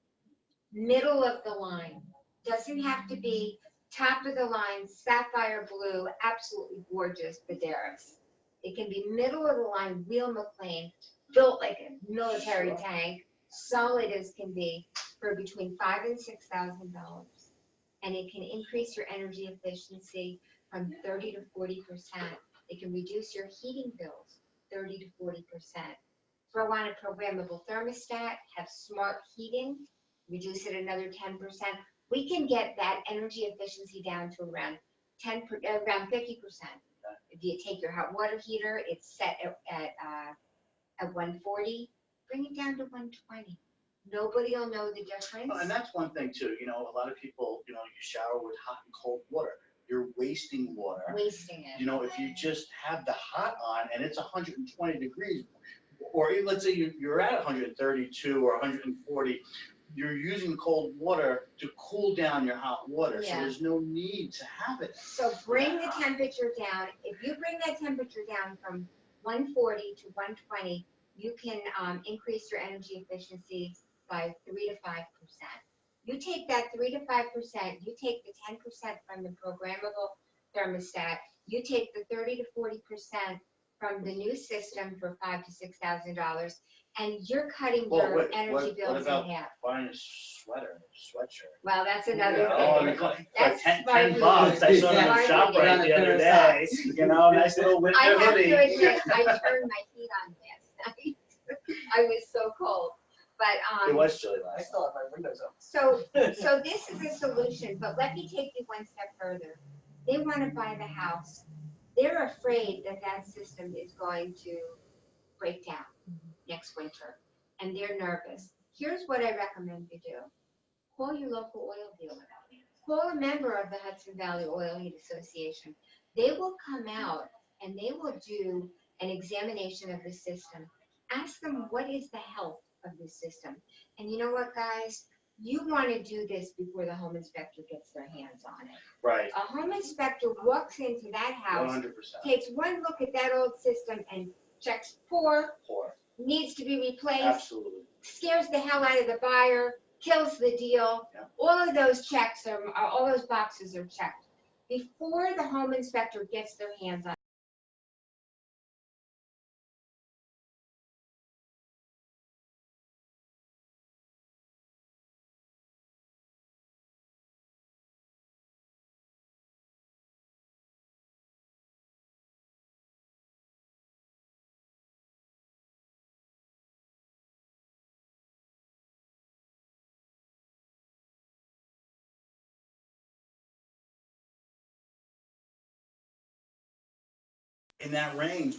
middle of the line, doesn't have to be top of the line, sapphire blue, absolutely gorgeous Baderas. It can be middle of the line, real McLean, built like a military tank, solid as can be, for between $5,000 and $6,000. And it can increase your energy efficiency from 30 to 40%. It can reduce your heating bills 30 to 40%. Throw on a programmable thermostat, have smart heating, reduce it another 10%. We can get that energy efficiency down to around 50%. If you take your hot water heater, it's set at 140, bring it down to 120. Nobody will know the difference. And that's one thing too, a lot of people, you shower with hot and cold water. You're wasting water. Wasting it. If you just have the hot on and it's 120 degrees, or even, let's say you're at 132 or 140, you're using cold water to cool down your hot water. Yeah. So there's no need to have it. So bring the temperature down. If you bring that temperature down from 140 to 120, you can increase your energy efficiency by 3 to 5%. You take that 3 to 5%, you take the 10% from the programmable thermostat, you take the 30 to 40% from the new system for $5,000 to $6,000, and you're cutting your energy bills in half. Buying a sweatshirt. Well, that's another Yeah, thing. That's That's $10. smart. I saw it on Smart the shop media. right the other day. Nice little winter I have hoodie. to admit, I turned my heat on last night. I was so cold, but It was chilly I last still have my windows open. so this is a solution. But let me take you one step further. They want to buy the house. They're afraid that that system is going to break down next winter, and they're nervous. Here's what I recommend you do. Call your local oil dealer. Call a member of the Hudson Valley Oil Heat Association. They will come out and they will do an examination of the system. Ask them what is the health of the system. And you know what, guys? You want to do this before the home inspector gets their hands on it. Right. A home inspector walks into that house, 100%. takes one look at that old system and checks poor, needs to be replaced, Absolutely. scares the hell out of the buyer, kills the deal. Yeah. All of those checks all those boxes are checked before the home inspector gets their hands on it. In that range,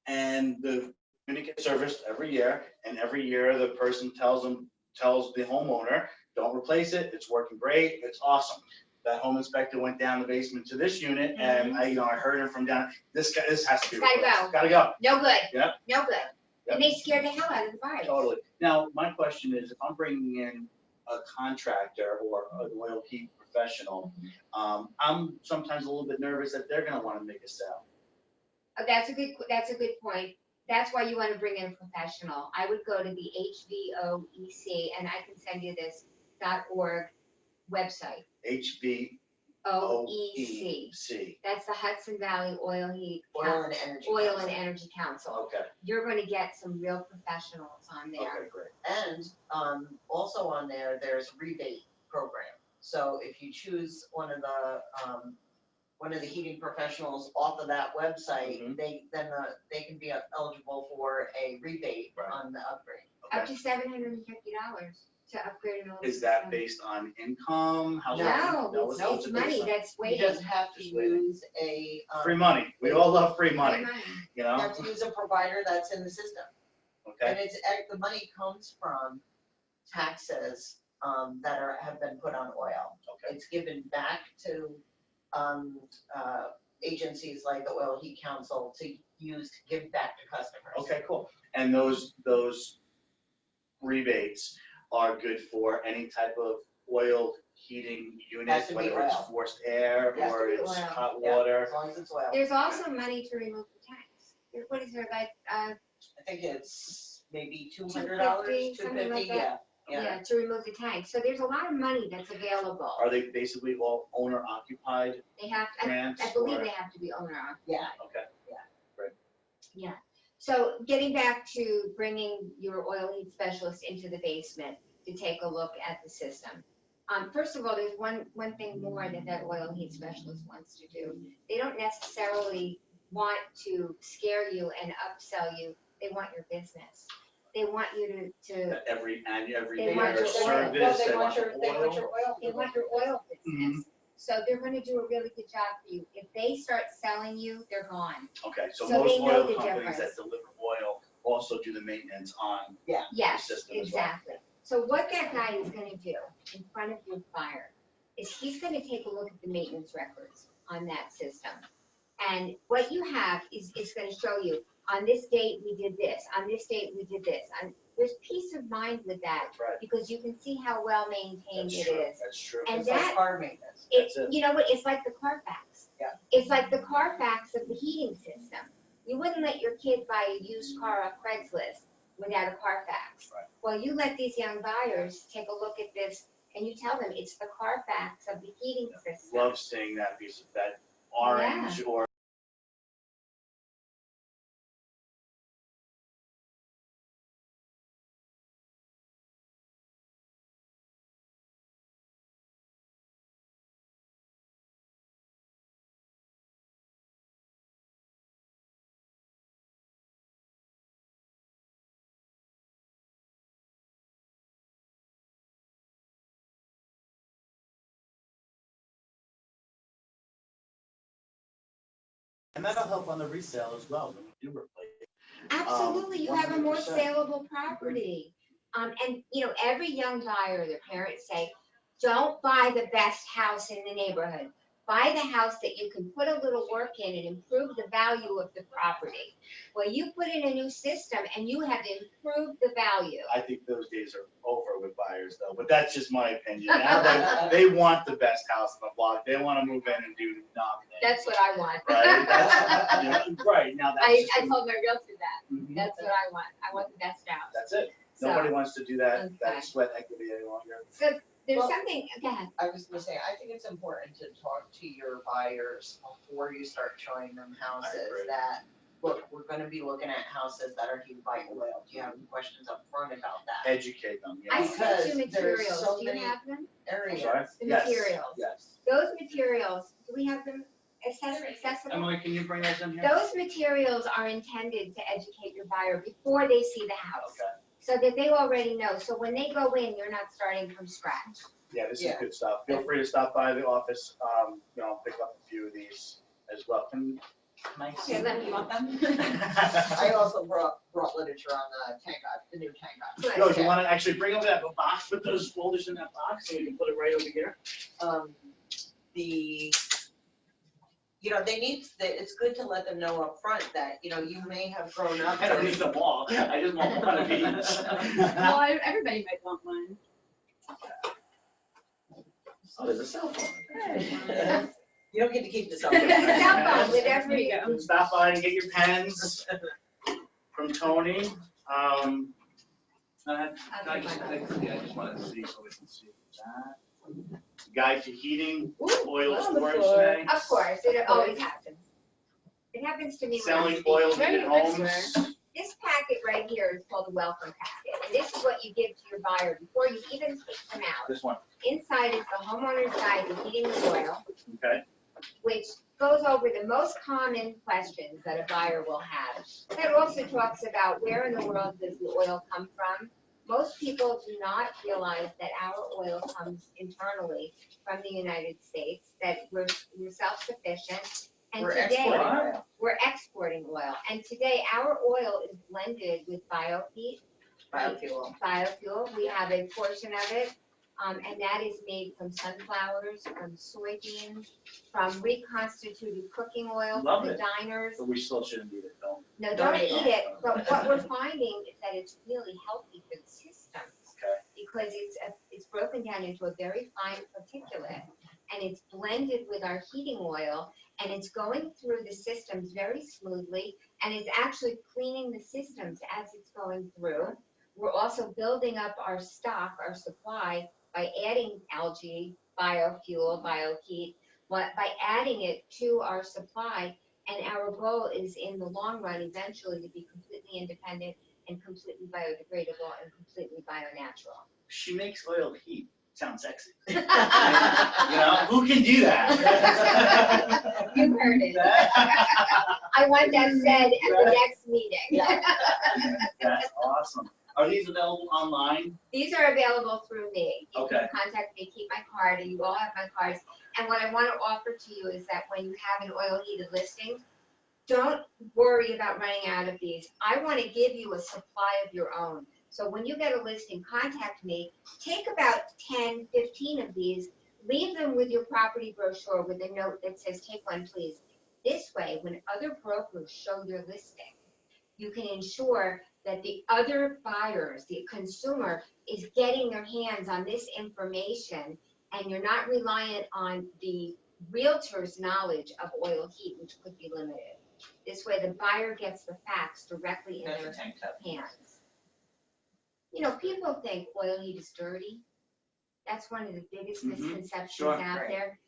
and the unit gets serviced every year, and every year the person tells the homeowner, don't replace it, it's working great, it's awesome. That home inspector went down the basement to this unit, and I heard him from down, this has to be Gotta replaced. go. Gotta go. No good. Yep. No good. Yep. And they scared the hell out of the buyers. Totally. Now, my question is, if I'm bringing in a contractor or an oil heat professional, I'm sometimes a little bit nervous that they're gonna wanna make a sale. That's a good point. that's why you want to bring in a professional. I would go to the HVOEC, and I can send you this .org website. HVOEC. OEC. That's the Hudson Valley Oil Oil and Energy. Oil Council. and Energy Council. Okay, You're going to get some real professionals on there. okay, great. And also on there, there's rebate program. So if you choose one of the heating professionals off of that website, Mhm. they can be eligible for a rebate Right. on the upgrade. Up Okay. to $750 to upgrade an old Is that system. based on income? How's No, that? it's money that's You waiting. just have to Just waiting. use a Free money. We all love free money, Free money. you you know? have to use a provider that's in the system. Okay, And the money comes from taxes that have been put on oil. okay. It's given back to agencies like the Oil Heat Council to use to give back to customers. Okay, cool. And those rebates are good for any type of oil heating unit, Has to be whether it's oil. forced air Has to or be it's oil. hot Yeah, water. as long as it's oil. There's also money to remove the tanks. What is there, like, I think it's maybe $200, $250, something like $250, yeah. to remove the tank. So there's a lot of money that's available. Are they basically all owner occupied They have, grants? I believe or- they have to be owner occupied. Yeah. Okay, Yeah. So getting back to bringing your oil heat specialist into the basement to take a look at the system. First of all, there's one thing more that oil heat specialist wants to do. They don't necessarily want to scare you and upsell you. They want your business. They want you to that every They want year your oil. service, They they want want your oil. They want your oil Mm-hmm. business. So they're gonna do a really good job for you. If they start selling you, they're gone. Okay, so So most they know oil the companies difference. that deliver oil also do the maintenance on, Yes, system as well. exactly. So what that guy is gonna do in front of your fire is he's gonna take a look at the maintenance records on that system. And what you have is, it's gonna show you, on this date, we did this, on this date, we did this. And there's peace of mind with that, that's right, because you can see how well maintained that's it true, is. that's true. And It's like that, car maintenance. it, That's it. you know what, it's like the Carfax. Yeah. It's like the Carfax of the heating system. You wouldn't let your kid buy a used car off Craigslist without a Carfax. Right. Well, you let these young buyers take a look at this and you tell them it's the Carfax of the heating system. Love seeing that piece of that orange or and that'll help on the resale as well when you do replace. Absolutely, you have a more 100%. saleable property. And you know, every young buyer, their parents say, don't buy the best house in the neighborhood. Buy the house that you can put a little work in and improve the value of the property. Well, you put in a new system and you have improved the value. I think those days are over with buyers though, but that's just my opinion. Now they want the best house in the block. They want to move in and do nothing. That's what I want. Right, that's, you know, right, now that's. I just- told my realtor that. Mhm. That's what I want. I want the best house. That's it. So- Nobody wants to do that Okay. sweat equity any longer. So there's Well- something, go ahead. I was gonna say, I think it's important to talk to your buyers before you start showing them houses agree. that, look, we're gonna be looking at houses that are heated by oil. Do you have any questions up front about that? Educate them, I yes. sent you Because there's materials. so Do you many- have them? Areas. Sorry? The Yes, materials. yes. Those materials, do we have them accessible? Emily, can you bring those in here? Those materials are intended to educate your buyer before they see the house. Okay, So that they already know. So when they go in, you're not starting from scratch. yeah, this is Yeah. good stuff. Feel free to stop by the office, you know, pick up a few of these as well. Can I see? Okay, let me want them. I also brought literature on the new tank guide. Good. No, do you want to actually bring over that box, put those folders in that box, so we can put it right over here? It's good to let them know up front that, you may have grown up. I don't need them all, I just want one of each. Well, everybody might want one. Oh, there's a cell phone. You don't get to keep the cell Cell phone. phone with There every, you go. Stop by and get your pens. from Tony. I just wanted to see so we can see that. Guide to heating Ooh, oil on the storage floor. tanks. Of course, it always happens. It happens to me when I'm Selling speaking. oils Very in good, homes. sir. This packet right here is called a welcome packet, and this is what you give to your buyer before you even take them out. This one, Inside is the homeowner's guide to heating the oil, okay? which goes over the most common questions that a buyer will have. It also talks about where in the world does the oil come from. Most people do not realize that our oil comes internally from the United States, that we're self-sufficient. And We're today, exporting oil. we're exporting oil. And today, our oil is blended with bioheat, biofuel. We have a portion of it, and that is made from sunflowers, from soybeans, from reconstituted cooking oil Love from the it. diners. But we still shouldn't eat it, don't. No, Don't don't eat eat it, but what we're finding is that it's really healthy for the systems. Okay. Because it's broken down into a very fine particulate, and it's blended with our heating oil, and it's going through the systems very smoothly, and it's actually cleaning the systems as it's going through. We're also building up our stock, our supply, by adding algae, biofuel, bioheat, by adding it to our supply. And our goal is, in the long run, eventually to be completely independent and completely biodegradable and completely bio-natural. She makes oil heat. Sounds sexy. You know, who can do that? You heard it. I want that said at the next meeting. That's awesome. Are these available online? These are available through me. You Okay. can contact me, keep my card, and you all have my cards. And what I want to offer to you is that when you have an oil heated listing, don't worry about running out of these. I want to give you a supply of your own. So when you get a listing, contact me. Take about 10, 15 of these. Leave them with your property brochure with a note that says, take one, please. This way, when other brokers show your listing, you can ensure that the other buyers, the consumer, is getting their hands on this information, and you're not reliant on the realtor's knowledge of oil heat, which could be limited. This way, the buyer gets the facts directly in their hands. You know, people think oil heat is dirty. That's one of the biggest misconceptions Sure, out right. there.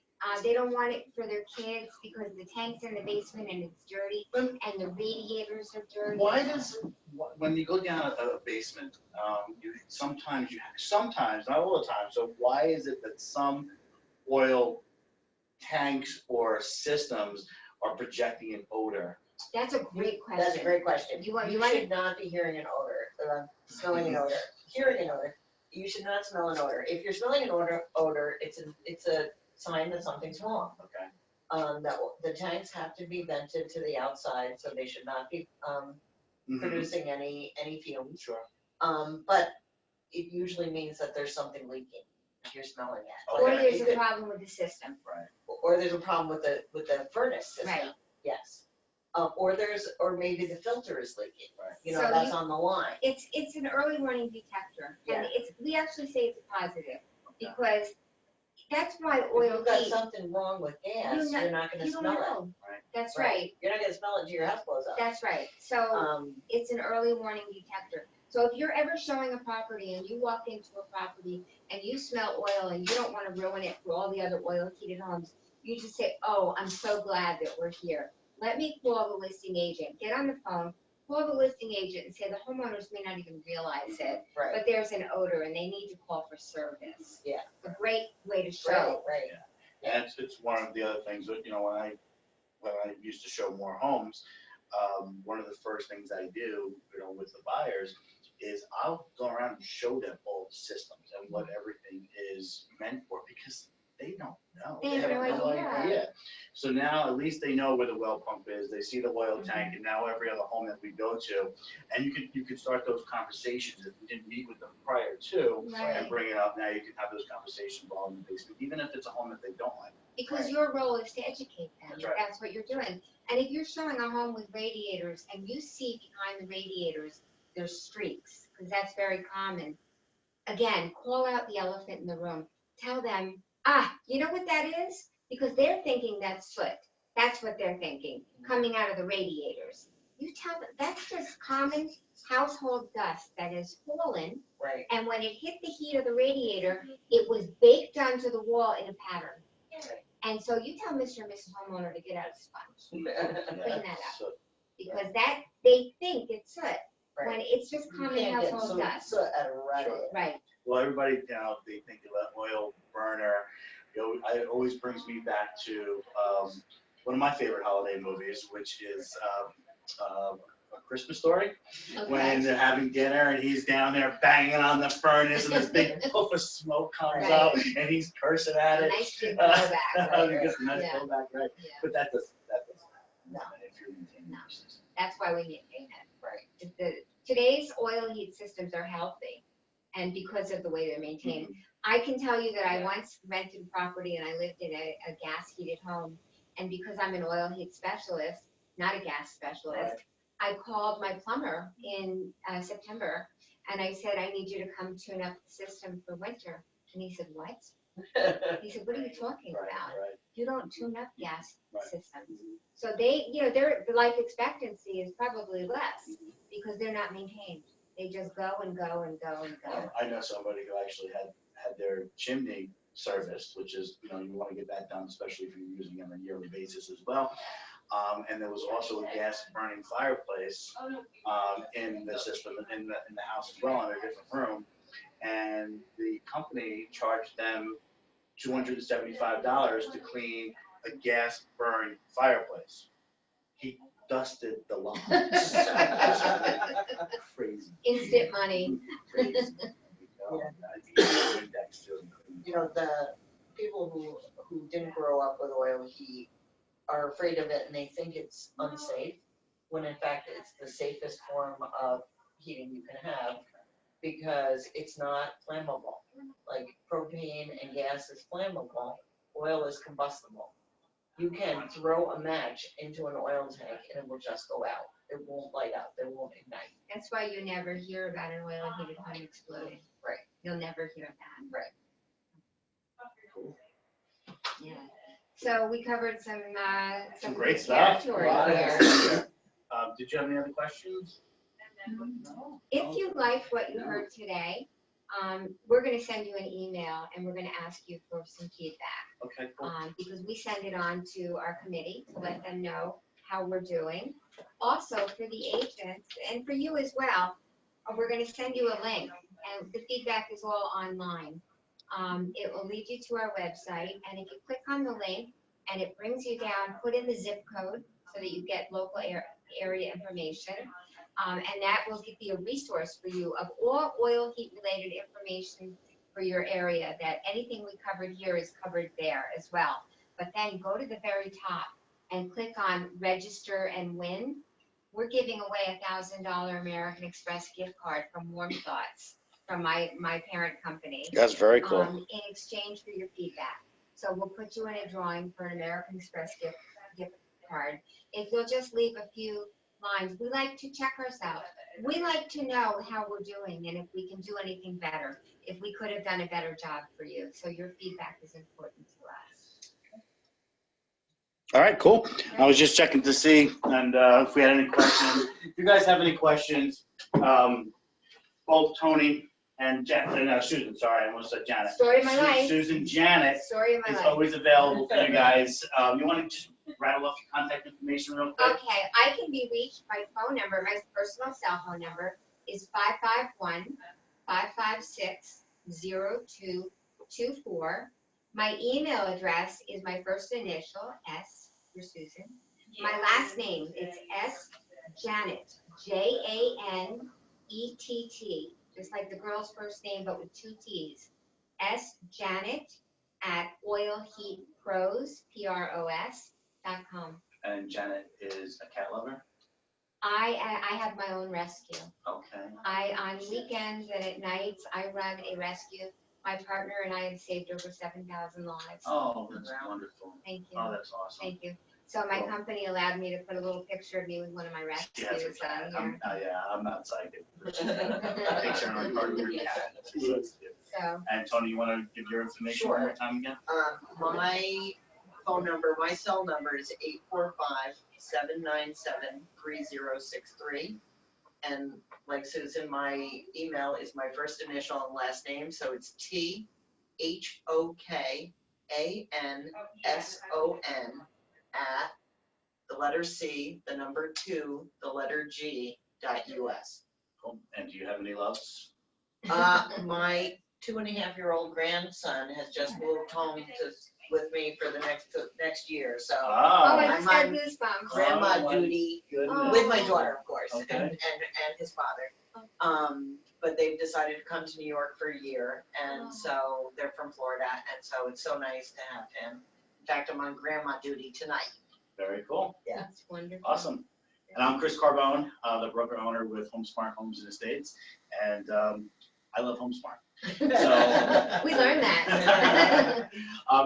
They don't want it for their kids because the tank's in the basement and it's dirty, and the radiators are dirty. Why does, when you go down a basement, sometimes, not all the time, so why is it that some oil tanks or systems are projecting an odor? That's a great question. That's a great question. You want You to should not be hearing an odor, smelling an odor, hearing an odor. You should not smell an odor. If you're smelling an odor, it's a sign that something's wrong. Okay. That the tanks have to be vented to the outside, so they should not be producing any fumes. Sure. But it usually means that there's something leaking if you're smelling it. Or Okay. there's a problem with the system. Or there's a problem with the furnace system. Right. Yes. Or maybe the filter is leaking. Right. You know, So that's on the line. It's an early warning detector, and we actually say it's a positive, because that's why If oil you've got heat. something wrong with gas, you're not gonna You don't smell it. know. Right. That's Right. right. You're not gonna smell it until your house blows up. That's right. So it's an early warning detector. So if you're ever showing a property and you walk into a property and you smell oil and you don't want to ruin it for all the other oil heated homes, you just say, oh, I'm so glad that we're here. Let me call the listing agent. Get on the phone, call the listing agent and say the homeowners may not even realize it, Right. but there's an odor and they need to call for service. Yeah. A great way to show. Right. And it's one of the other things that, you know, when I used to show more homes, one of the first things I do, you know, with the buyers is I'll go around and show them all the systems and what everything is meant for, because they don't know. They have no idea. So now at least they know where the well pump is. They see the oil tank, and now every other home that we go to, and you could start those conversations if you didn't meet with them prior to, Right. and bring it up. Now you can have those conversations while in the basement, even if it's a home that they don't like. Because Right. your role is to educate them. That's right. That's what you're doing. And if you're showing a home with radiators and you see behind the radiators, there's streaks, because that's very common. Again, call out the elephant in the room. Tell them, you know what that is? Because they're thinking that's soot. That's what they're thinking, coming out of the radiators. You tell them, that's just common household dust that has fallen, Right. and when it hit the heat of the radiator, it was baked onto the wall in a pattern. And so you tell Mr. and Mrs. Homeowner to get out a sponge, clean that up, So, because that, they think it's soot, when Right. it's just You common can't get household dust. soot out of radiator. Right, well, everybody now, they think of an oil burner. It always brings me back to one of my favorite holiday movies, which is A Christmas Story. When okay, they're having dinner and he's down there banging on the furnace and this big puff of smoke comes Right. up and he's cursing at a it. nice big blowback, right, Because nice Yeah. blowback, right? yeah, But that doesn't. No. If you're maintaining your system. that's why we maintain it. Right. Today's oil heat systems are healthy, and because of the way they're maintained. I can tell you that I once rented property and I lived in a gas heated home, and because I'm an oil heat specialist, not a gas specialist, I called my plumber in September, and I said, I need you to come tune up the system for winter. And he said, what? He said, what are you talking Right, about? right. You don't tune up gas Right. systems. So they, their life expectancy is probably less because they're not maintained. They just go and go and go and go. Well, I know somebody who actually had their chimney serviced, which is, you want to get that done, especially if you're using it on a yearly basis as well. And there was also a gas burning fireplace in the system, in the house as well, in a different room. And the company charged them $275 to clean a gas burned fireplace. He dusted the lines. Crazy. Instant money. Crazy. Index too. The people who didn't grow up with oil heat are afraid of it and they think it's unsafe, when in fact it's the safest form of heating you can have, because it's not flammable. Like propane and gas is flammable, oil is combustible. You can throw a match into an oil tank and it will just go out. It won't light up, it won't ignite. That's why you never hear about an oil heated home exploding. Right. You'll never hear that. Right. Yeah. So we covered some Great good stuff. territory A lot of here. stuff. Did you have any other questions? If you liked what you heard today, we're gonna send you an email and we're gonna ask you for some feedback. Okay, cool. Because we send it on to our committee to let them know how we're doing. Also, for the agents and for you as well, we're gonna send you a link, and the feedback is all online. It will lead you to our website, and if you click on the link and it brings you down, put in the zip code so that you get local area information. And that will be a resource for you of all oil heat related information for your area, that anything we covered here is covered there as well. But then go to the very top and click on register and win. We're giving away $1,000 American Express gift card from Warm Thoughts, from my parent company. That's very In exchange for your feedback. So we'll put you in a drawing for an American Express gift card. If you'll just leave a few lines, we like to check ourselves. We like to know how we're doing and if we can do anything better, if we could have done a better job for you. So your feedback is important to us. All right, cool. I was just checking to see and if we had any questions. If you guys have any questions, both Tony and Susan, sorry, I almost said Janet. Story of my life. Susan Janet Story of my is life. always available for you guys. You want to just rattle off your contact information real quick? Okay, I can be reached. My phone number, my personal cell phone number is 551-556-0224. My email address is my first initial, S for Susan. My last name is S. Janet, Janett, just like the girl's first name, but with 2 T's. S. Janet at oilheatpros, PROS.com. And Janet is a cat lover? I have my own rescue. Okay. On weekends and at nights, I run a rescue. My partner and I have saved over 7,000 lives. Oh, that's wonderful. Thank you. Oh, that's awesome. Thank you. So my Cool. company allowed me to put a little picture of me with one of my rescues She has a cat. on here. I'm not psychic. Picture on her cat. So, And Tony, you want to give your information one more time again? My phone number, my cell number is 845-797-3063. And like Susan, my email is my first initial and last name, so it's THOKANSON at the letter C, the number 2, the letter G.US. Cool. And do you have any loves? My 2.5-year-old grandson has just moved home with me for the next year, so Oh, Ah, I I'm just got on goosebumps. grandma Oh, my duty goodness. with my daughter, of course, Okay. and his father. But they've decided to come to New York for a year, and so they're from Florida, and so it's so nice to have him. In fact, I'm on grandma duty tonight. Very cool. Yeah. That's wonderful. Awesome. And I'm Chris Carbone, the broker owner with HomeSmart Homes and Estates, and I love HomeSmart. So We learned that.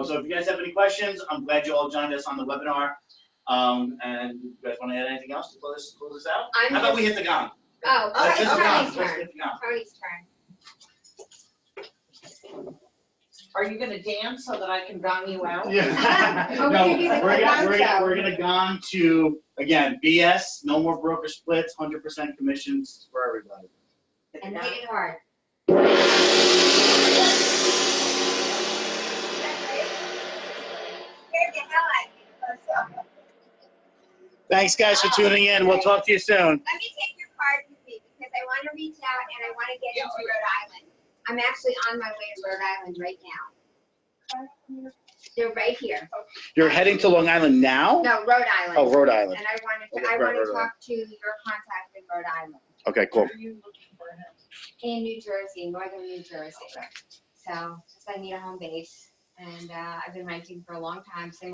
So if you guys have any questions, I'm glad you all joined us on the webinar. And you guys want to add anything else to close this out? I'm How about we just- hit the gong? Oh, Let's hit the gong. Tony's Let's turn. hit the gong. Tony's turn. Are you gonna dance so that I can gong you out? Yeah. Oh, No, we can do the we're gong show. gonna gong to, again, BS, no more broker splits, 100% commissions for everybody. And hit it hard. Thanks, guys, for tuning in. We'll talk to you soon. Let me take your card with me because I want to reach out and I want to get into Rhode Island. I'm actually on my way to Rhode Island right now. They're right here. You're heading to Long Island now? No, Rhode Island. Oh, Rhode Island. And I Okay, want Rhode to Island. talk to your contact in Rhode Island, Okay, cool. in New Jersey, northern New Jersey. So, just I need a home base, and I've been renting for a long time, so